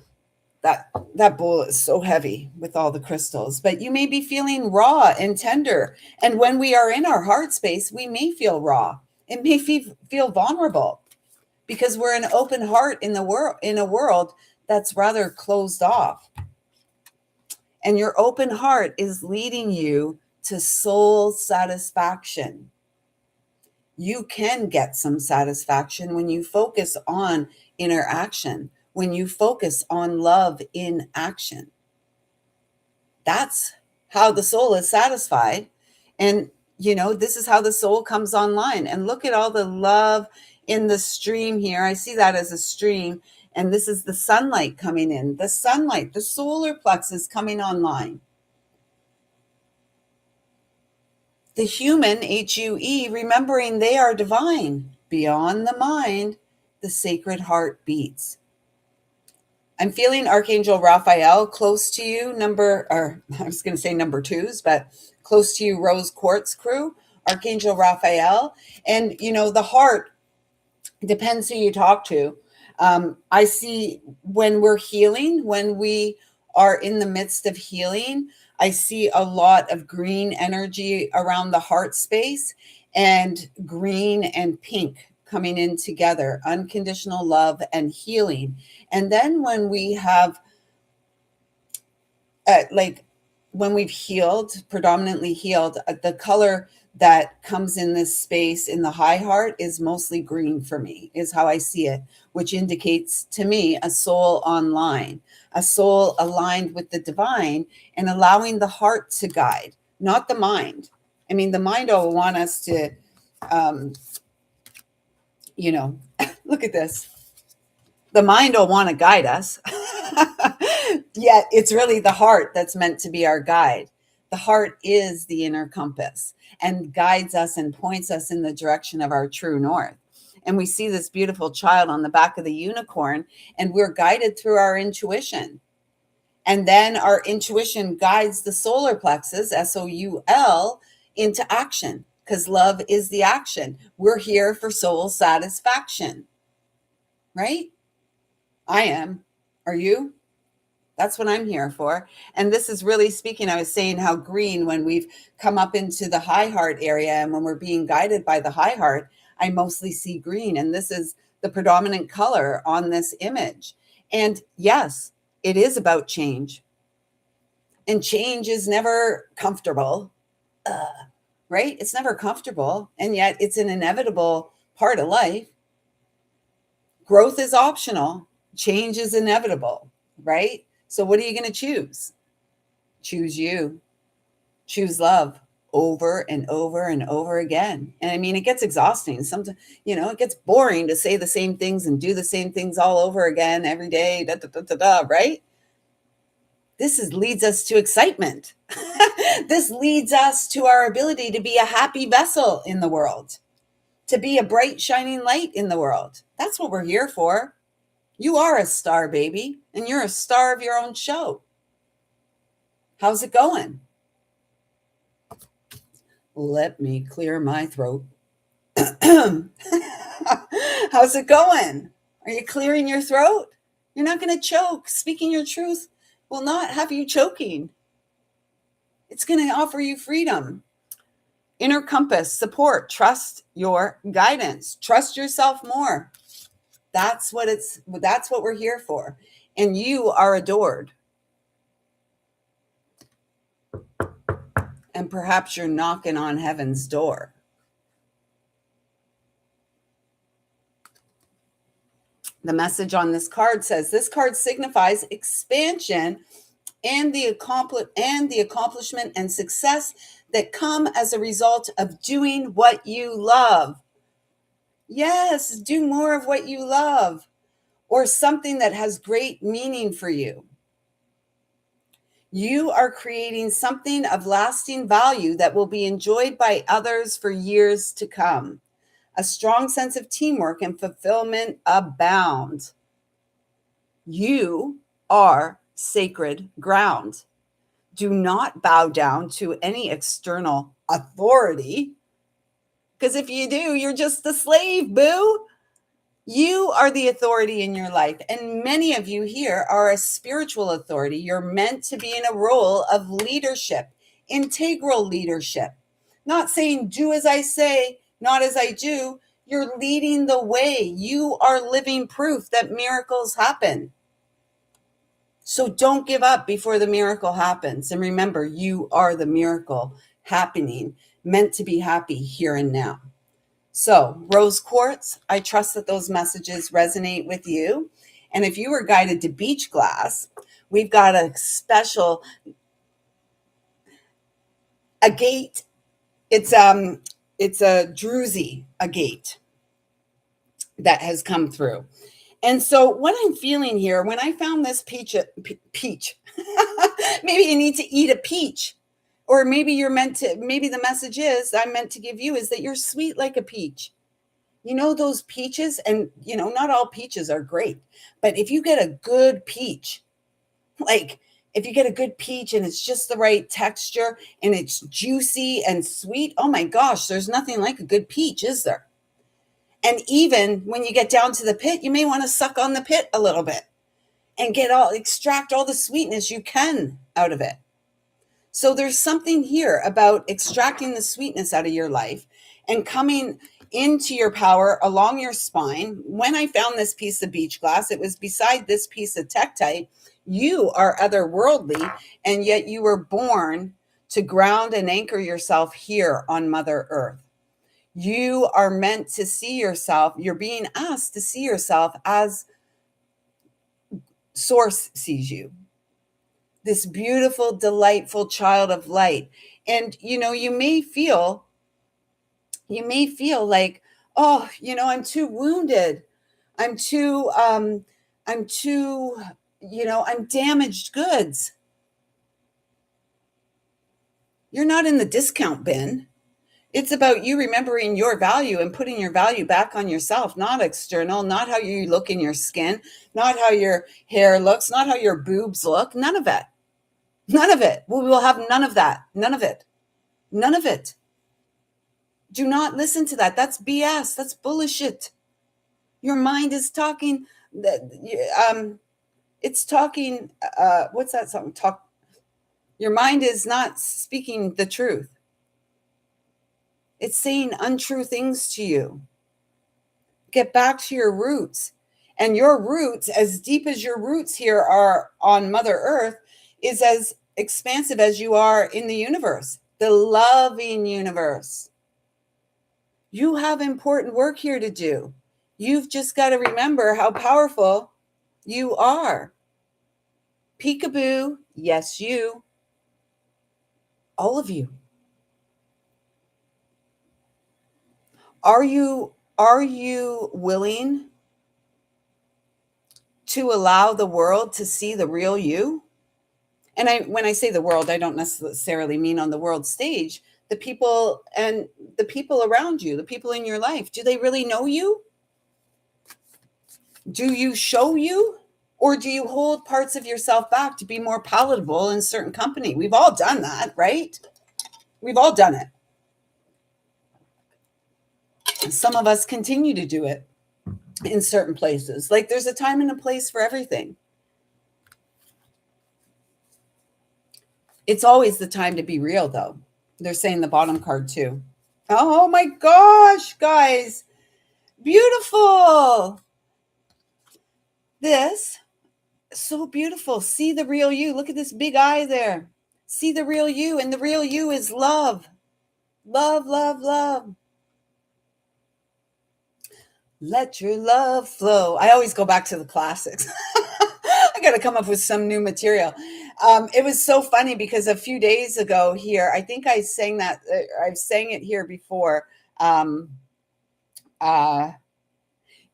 S1: That bowl is so heavy with all the crystals, but you may be feeling raw and tender. And when we are in our heart space, we may feel raw. It may feel vulnerable because we're an open heart in a world that's rather closed off. And your open heart is leading you to soul satisfaction. You can get some satisfaction when you focus on inner action, when you focus on love in action. That's how the soul is satisfied. And, this is how the soul comes online. And look at all the love in the stream here. I see that as a stream. And this is the sunlight coming in. The sunlight, the solar plexus coming online. The human, HUE, remembering they are divine. Beyond the mind, the sacred heart beats. I'm feeling Archangel Raphael close to you, I was going to say number twos, but close to you, Rose Quartz crew, Archangel Raphael. And, the heart depends who you talk to. I see when we're healing, when we are in the midst of healing, I see a lot of green energy around the heart space and green and pink coming in together, unconditional love and healing. And then when we have, when we've healed, predominantly healed, the color that comes in this space in the high heart is mostly green for me, is how I see it, which indicates to me a soul online, a soul aligned with the divine and allowing the heart to guide, not the mind. I mean, the mind will want us to, look at this. The mind will want to guide us. Yet it's really the heart that's meant to be our guide. The heart is the inner compass and guides us and points us in the direction of our true north. And we see this beautiful child on the back of the unicorn, and we're guided through our intuition. And then our intuition guides the solar plexus, SOUL, into action, because love is the action. We're here for soul satisfaction, right? I am. Are you? That's what I'm here for. And this is really speaking. I was saying how green, when we've come up into the high heart area and when we're being guided by the high heart, I mostly see green. And this is the predominant color on this image. And yes, it is about change. And change is never comfortable, right? It's never comfortable. And yet it's an inevitable part of life. Growth is optional. Change is inevitable, right? So what are you going to choose? Choose you. Choose love over and over and over again. And I mean, it gets exhausting. Sometimes, it gets boring to say the same things and do the same things all over again every day, right? This leads us to excitement. This leads us to our ability to be a happy vessel in the world, to be a bright, shining light in the world. That's what we're here for. You are a star, baby, and you're a star of your own show. How's it going? Let me clear my throat. How's it going? Are you clearing your throat? You're not going to choke. Speaking your truth will not have you choking. It's going to offer you freedom. Inner compass, support, trust your guidance. Trust yourself more. That's what we're here for. And you are adored. And perhaps you're knocking on heaven's door. The message on this card says, this card signifies expansion and the accomplishment and success that come as a result of doing what you love. Yes, do more of what you love, or something that has great meaning for you. You are creating something of lasting value that will be enjoyed by others for years to come. A strong sense of teamwork and fulfillment abound. You are sacred ground. Do not bow down to any external authority, because if you do, you're just a slave, boo. You are the authority in your life, and many of you here are a spiritual authority. You're meant to be in a role of leadership, integral leadership. Not saying do as I say, not as I do. You're leading the way. You are living proof that miracles happen. So don't give up before the miracle happens. And remember, you are the miracle happening, meant to be happy here and now. So, rose quartz, I trust that those messages resonate with you. And if you were guided to beach glass, we've got a special agate. It's a druzy agate that has come through. And so what I'm feeling here, when I found this peach, maybe you need to eat a peach, or maybe maybe the message is I'm meant to give you is that you're sweet like a peach. You know, those peaches, and not all peaches are great, but if you get a good peach, like if you get a good peach and it's just the right texture and it's juicy and sweet, oh my gosh, there's nothing like a good peach, is there? And even when you get down to the pit, you may want to suck on the pit a little bit and extract all the sweetness you can out of it. So there's something here about extracting the sweetness out of your life and coming into your power along your spine. When I found this piece of beach glass, it was beside this piece of tektite. You are otherworldly, and yet you were born to ground and anchor yourself here on Mother Earth. You are meant to see yourself. You're being asked to see yourself as Source sees you. This beautiful, delightful child of light. And, you may feel like, oh, I'm too wounded. I'm damaged goods. You're not in the discount bin. It's about you remembering your value and putting your value back on yourself, not external, not how you look in your skin, not how your hair looks, not how your boobs look, none of it. None of it. We will have none of that. None of it. None of it. Do not listen to that. That's BS. That's bullshit. Your mind is talking. It's talking. What's that song? Your mind is not speaking the truth. It's saying untrue things to you. Get back to your roots. And your roots, as deep as your roots here are on Mother Earth, is as expansive as you are in the universe, the loving universe. You have important work here to do. You've just got to remember how powerful you are. Peekaboo, yes, you. All of you. Are you willing to allow the world to see the real you? And when I say the world, I don't necessarily mean on the world stage. The people around you, the people in your life, do they really know you? Do you show you? Or do you hold parts of yourself back to be more palatable in certain company? We've all done that, right? We've all done it. And some of us continue to do it in certain places. Like there's a time and a place for everything. It's always the time to be real, though. They're saying the bottom card, too. Oh, my gosh, guys. Beautiful. This, so beautiful. See the real you. Look at this big eye there. See the real you. And the real you is love. Love, love, love. Let your love flow. I always go back to the classics. I got to come up with some new material. It was so funny because a few days ago here, I think I sang that. I've sang it here before.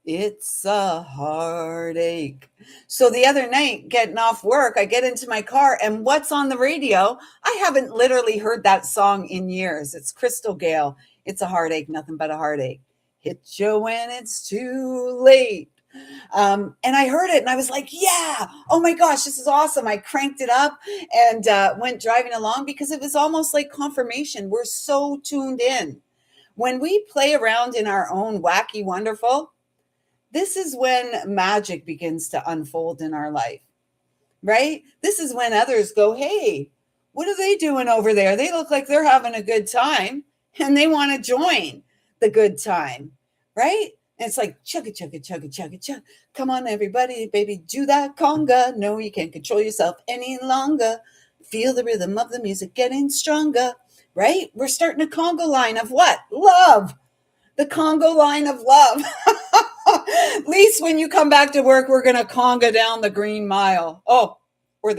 S1: It's a heartache. So the other night, getting off work, I get into my car, and what's on the radio? I haven't literally heard that song in years. It's Crystal Gale. It's a heartache, nothing but a heartache. Hit you when it's too late. And I heard it and I was like, yeah, oh my gosh, this is awesome. I cranked it up and went driving along because it was almost like confirmation. We're so tuned in. When we play around in our own wacky, wonderful, This is when magic begins to unfold in our life, right? This is when others go, hey, what are they doing over there? They look like they're having a good time and they want to join the good time, right? And it's like chugga chugga chugga chugga chugga. Come on, everybody, baby, do that conga. No, you can't control yourself any longer. Feel the rhythm of the music getting stronger, right? We're starting a conga line of what? Love. The Congo line of love. At least when you come back to work, we're going to conga down the Green Mile. Oh, or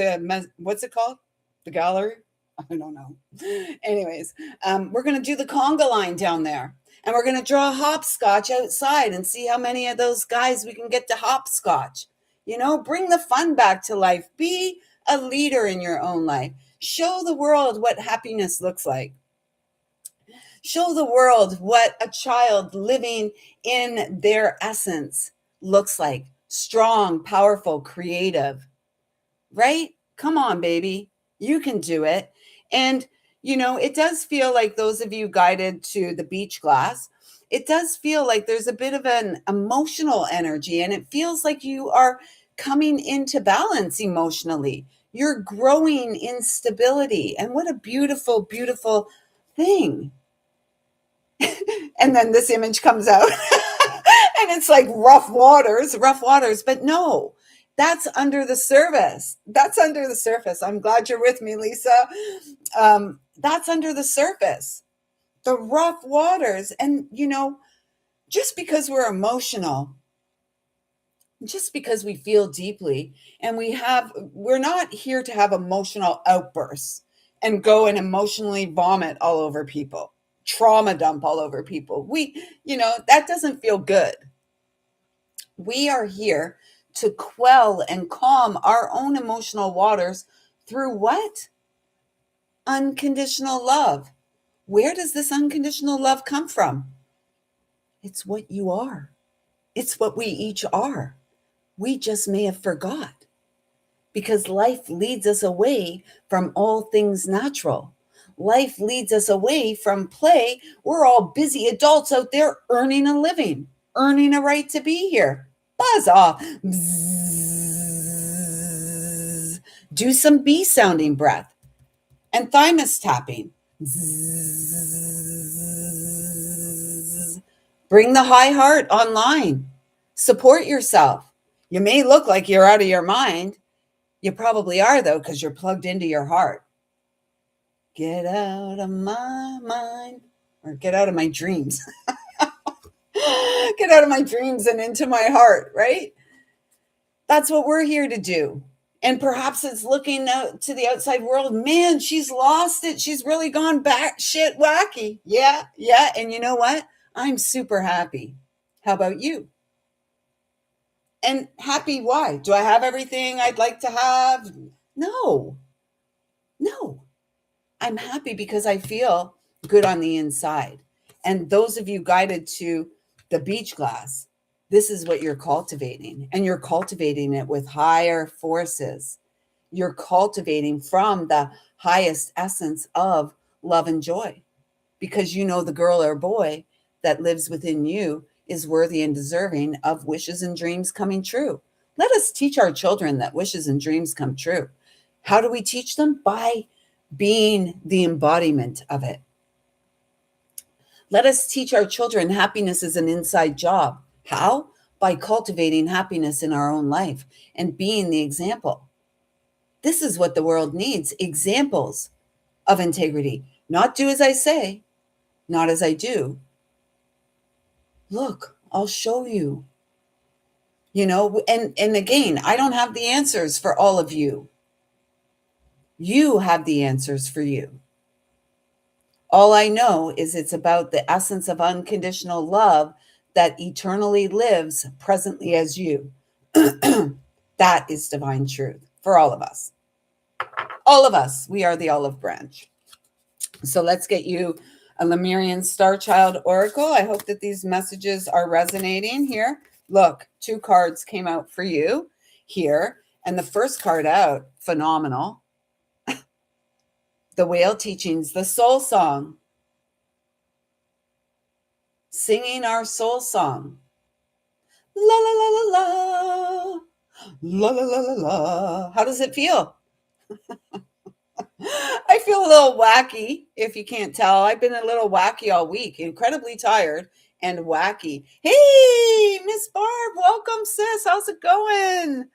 S1: what's it called? The gallery? I don't know. Anyways, we're going to do the conga line down there. And we're going to draw hopscotch outside and see how many of those guys we can get to hopscotch. You know, bring the fun back to life. Be a leader in your own life. Show the world what happiness looks like. Show the world what a child living in their essence looks like. Strong, powerful, creative, right? Come on, baby. You can do it. And, you know, it does feel like those of you guided to the beach glass, it does feel like there's a bit of an emotional energy, and it feels like you are coming into balance emotionally. You're growing in stability. And what a beautiful, beautiful thing. And then this image comes out and it's like rough waters, but no, that's under the surface. That's under the surface. I'm glad you're with me, Lisa. That's under the surface, the rough waters. And, you know, just because we're emotional, just because we feel deeply and we're not here to have emotional outbursts and go and emotionally vomit all over people, trauma dump all over people. That doesn't feel good. We are here to quell and calm our own emotional waters through what? Unconditional love. Where does this unconditional love come from? It's what you are. It's what we each are. We just may have forgot, because life leads us away from all things natural. Life leads us away from play. We're all busy adults out there earning a living, earning a right to be here. Buzz off. Bzzz. Do some bee sounding breath and thymus tapping. Bzzz. Bring the high heart online. Support yourself. You may look like you're out of your mind. You probably are, though, because you're plugged into your heart. Get out of my mind, or get out of my dreams. Get out of my dreams and into my heart, right? That's what we're here to do. And perhaps it's looking out to the outside world. Man, she's lost it. She's really gone back shit wacky. Yeah. And you know what? I'm super happy. How about you? And happy, why? Do I have everything I'd like to have? No. I'm happy because I feel good on the inside. And those of you guided to the beach glass, this is what you're cultivating. And you're cultivating it with higher forces. You're cultivating from the highest essence of love and joy, because you know the girl or boy that lives within you is worthy and deserving of wishes and dreams coming true. Let us teach our children that wishes and dreams come true. How do we teach them? By being the embodiment of it. Let us teach our children happiness is an inside job. How? By cultivating happiness in our own life and being the example. This is what the world needs: examples of integrity. Not do as I say, not as I do. Look, I'll show you. And again, I don't have the answers for all of you. You have the answers for you. All I know is it's about the essence of unconditional love that eternally lives presently as you. That is divine truth for all of us. All of us, we are the olive branch. So let's get you a Lemurian Starchild Oracle. I hope that these messages are resonating here. Look, 2 cards came out for you here. And the first card out, phenomenal. The Whale Teachings, the soul song. Singing our soul song. La la la la la. La la la la la. How does it feel? I feel a little wacky, if you can't tell. I've been a little wacky all week, incredibly tired and wacky. Hey, Miss Barb, welcome, sis. How's it going?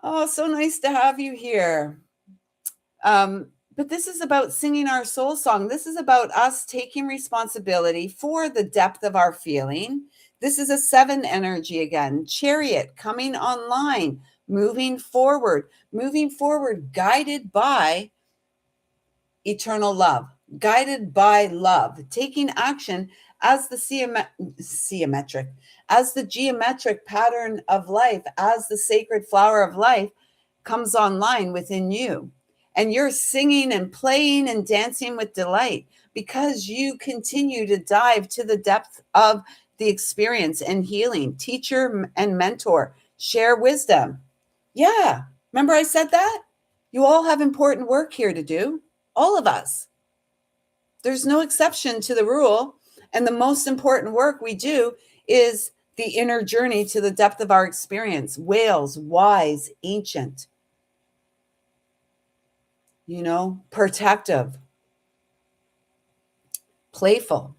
S1: Oh, so nice to have you here. But this is about singing our soul song. This is about us taking responsibility for the depth of our feeling. This is a 7 energy again. Chariot coming online, moving forward, guided by eternal love, guided by love, taking action as the as the geometric pattern of life, as the sacred flower of life comes online within you. And you're singing and playing and dancing with delight because you continue to dive to the depth of the experience and healing. Teacher and mentor, share wisdom. Yeah, remember I said that? You all have important work here to do. All of us. There's no exception to the rule. And the most important work we do is the inner journey to the depth of our experience. Whales, wise, ancient, protective, playful.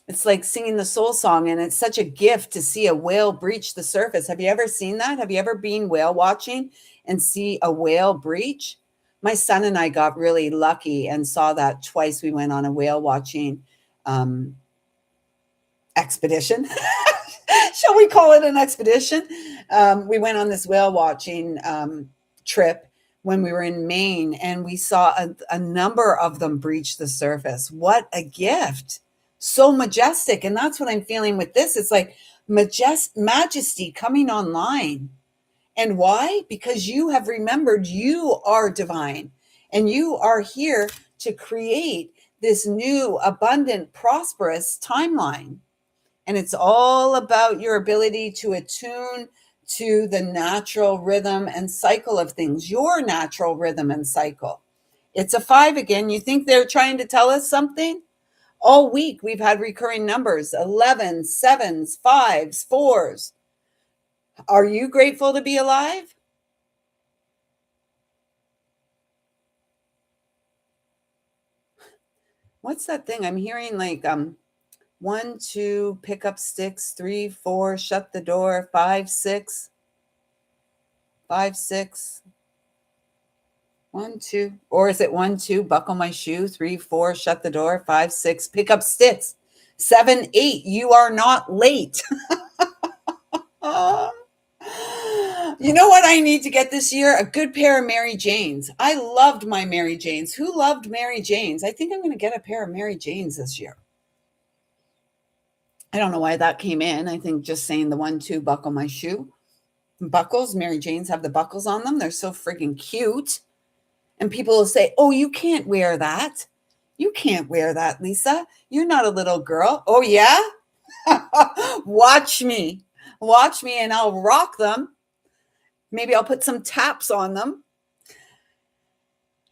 S1: It's like singing the soul song, and it's such a gift to see a whale breach the surface. Have you ever seen that? Have you ever been whale watching and see a whale breach? My son and I got really lucky and saw that twice. We went on a whale watching expedition. Shall we call it an expedition? We went on this whale watching trip when we were in Maine, and we saw a number of them breach the surface. What a gift. So majestic. And that's what I'm feeling with this. It's like majesty coming online. And why? Because you have remembered you are divine and you are here to create this new, abundant, prosperous timeline. And it's all about your ability to attune to the natural rhythm and cycle of things, your natural rhythm and cycle. It's a 5 again. You think they're trying to tell us something? All week, we've had recurring numbers, 11, 7s, 5s, 4s. Are you grateful to be alive? What's that thing? I'm hearing like 1, 2, pick up sticks, 3, 4, shut the door, 5, 6, 5, 6, 1, 2, or is it 1, 2, buckle my shoe, 3, 4, shut the door, 5, 6, pick up sticks, 7, 8, you are not late. You know what I need to get this year? A good pair of Mary Janes. I loved my Mary Janes. Who loved Mary Janes? I think I'm going to get a pair of Mary Janes this year. I don't know why that came in. I think just saying the 1, 2, buckle my shoe. Buckles, Mary Janes have the buckles on them. They're so freaking cute. And people will say, oh, you can't wear that. You can't wear that, Lisa. You're not a little girl. Oh, yeah? Watch me. Watch me and I'll rock them. Maybe I'll put some taps on them.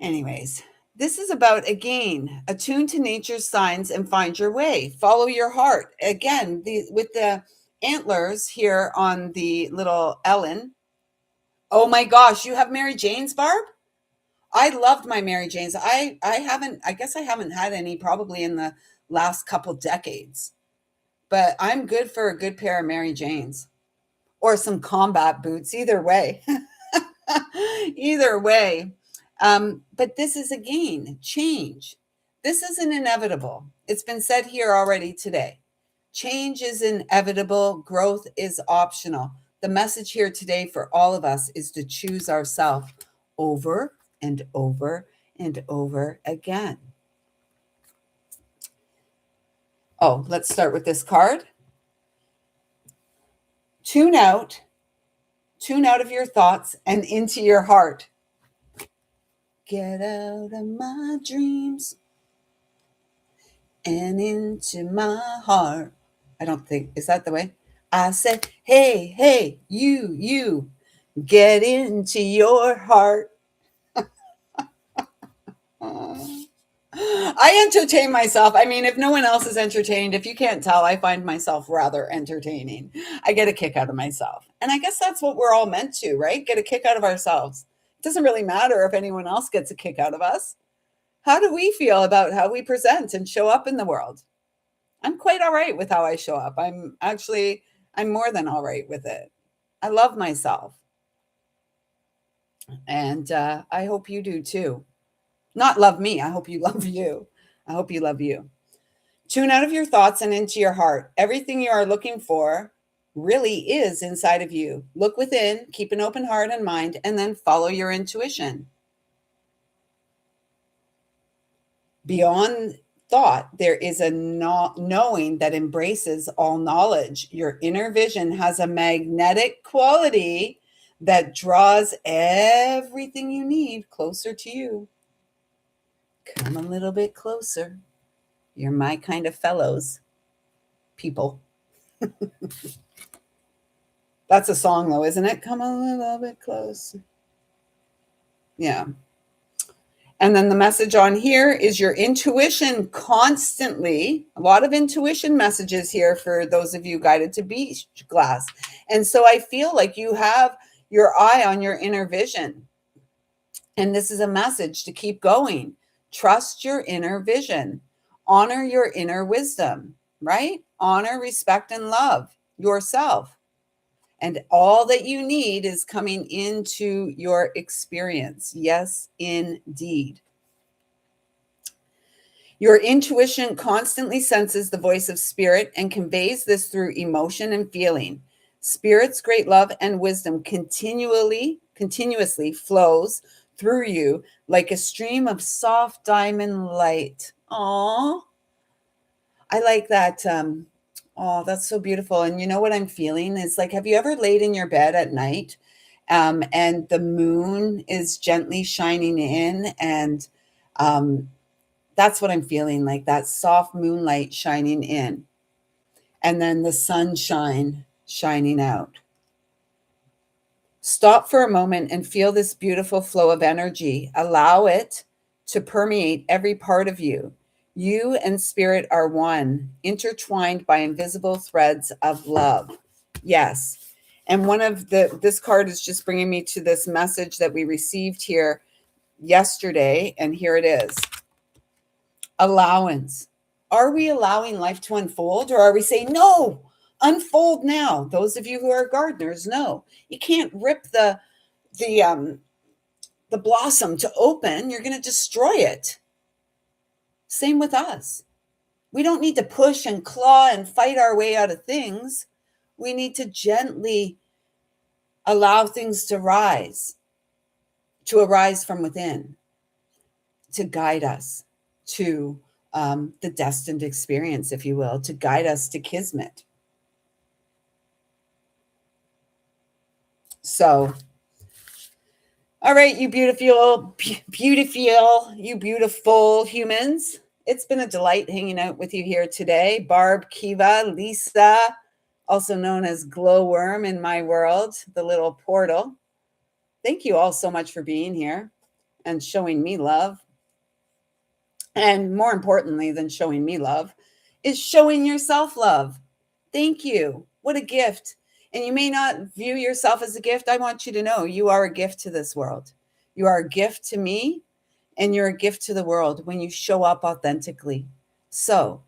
S1: Anyways, this is about, again, attune to nature's signs and find your way. Follow your heart. Again, with the antlers here on the little Ellen. Oh my gosh, you have Mary Jane's, Barb? I loved my Mary Janes. I guess I haven't had any probably in the last couple decades. But I'm good for a good pair of Mary Janes or some combat boots, either way. Either way. But this is, again, change. This isn't inevitable. It's been said here already today. Change is inevitable. Growth is optional. The message here today for all of us is to choose ourselves over and over and over again. Oh, let's start with this card. Tune out of your thoughts and into your heart. Get out of my dreams and into my heart. I don't think, is that the way? I said, hey, you, get into your heart. I entertain myself. I mean, if no one else is entertained, if you can't tell, I find myself rather entertaining. I get a kick out of myself. And I guess that's what we're all meant to, right? Get a kick out of ourselves. It doesn't really matter if anyone else gets a kick out of us. How do we feel about how we present and show up in the world? I'm quite all right with how I show up. I'm more than all right with it. I love myself. And I hope you do too. Not love me. I hope you love you. I hope you love you. Tune out of your thoughts and into your heart. Everything you are looking for really is inside of you. Look within, keep an open heart and mind, and then follow your intuition. Beyond thought, there is a knowing that embraces all knowledge. Your inner vision has a magnetic quality that draws everything you need closer to you. Come a little bit closer. You're my kind of fellows, people. That's a song, though, isn't it? Come a little bit closer. Yeah. And then the message on here is your intuition constantly. A lot of intuition messages here for those of you guided to beach glass. And so I feel like you have your eye on your inner vision. And this is a message to keep going. Trust your inner vision. Honor your inner wisdom, right? Honor, respect, and love yourself. And all that you need is coming into your experience. Yes, indeed. Your intuition constantly senses the voice of spirit and conveys this through emotion and feeling. Spirit's great love and wisdom continuously flows through you like a stream of soft diamond light. Aww. I like that. Oh, that's so beautiful. And you know what I'm feeling is like, have you ever laid in your bed at night and the moon is gently shining in? And that's what I'm feeling, like that soft moonlight shining in. And then the sunshine shining out. Stop for a moment and feel this beautiful flow of energy. Allow it to permeate every part of you. You and spirit are one, intertwined by invisible threads of love. Yes. And this card is just bringing me to this message that we received here yesterday. And here it is. Allowance. Are we allowing life to unfold, or are we saying, no, unfold now? Those of you who are gardeners know you can't rip the blossom to open. You're going to destroy it. Same with us. We don't need to push and claw and fight our way out of things. We need to gently allow things to arise from within, to guide us to the destined experience, if you will, to guide us to Kismet. So, all right, you beautiful humans. It's been a delight hanging out with you here today. Barb, Kiva, Lisa, also known as Glowworm in my world, the little portal. Thank you all so much for being here and showing me love. And more importantly than showing me love is showing yourself love. Thank you. What a gift. And you may not view yourself as a gift. I want you to know you are a gift to this world. You are a gift to me, and you're a gift to the world when you show up authentically. So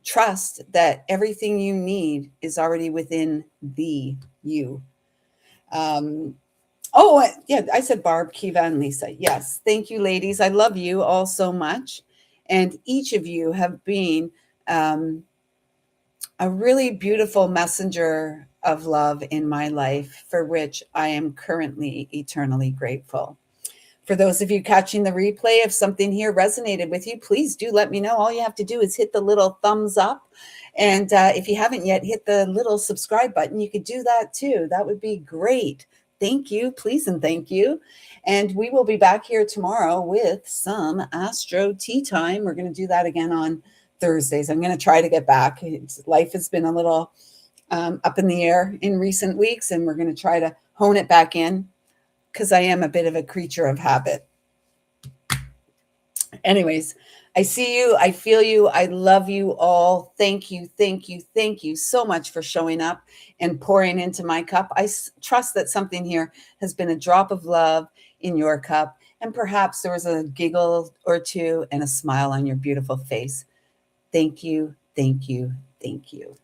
S1: trust that everything you need is already within you. Oh, yeah, I said Barb, Kiva, and Lisa. Yes, thank you, ladies. I love you all so much. And each of you have been a really beautiful messenger of love in my life, for which I am currently eternally grateful. For those of you catching the replay, if something here resonated with you, please do let me know. All you have to do is hit the little thumbs up. And if you haven't yet hit the little subscribe button, you could do that too. That would be great. Thank you, please, and thank you. And we will be back here tomorrow with some Astro Tea Time. We're going to do that again on Thursdays. I'm going to try to get back. Life has been a little up in the air in recent weeks, and we're going to try to hone it back in because I am a bit of a creature of habit. Anyways, I see you. I feel you. I love you all. Thank you. Thank you. Thank you so much for showing up and pouring into my cup. Trust that something here has been a drop of love in your cup. And perhaps there was a giggle or two and a smile on your beautiful face. Thank you. Thank you. Thank you.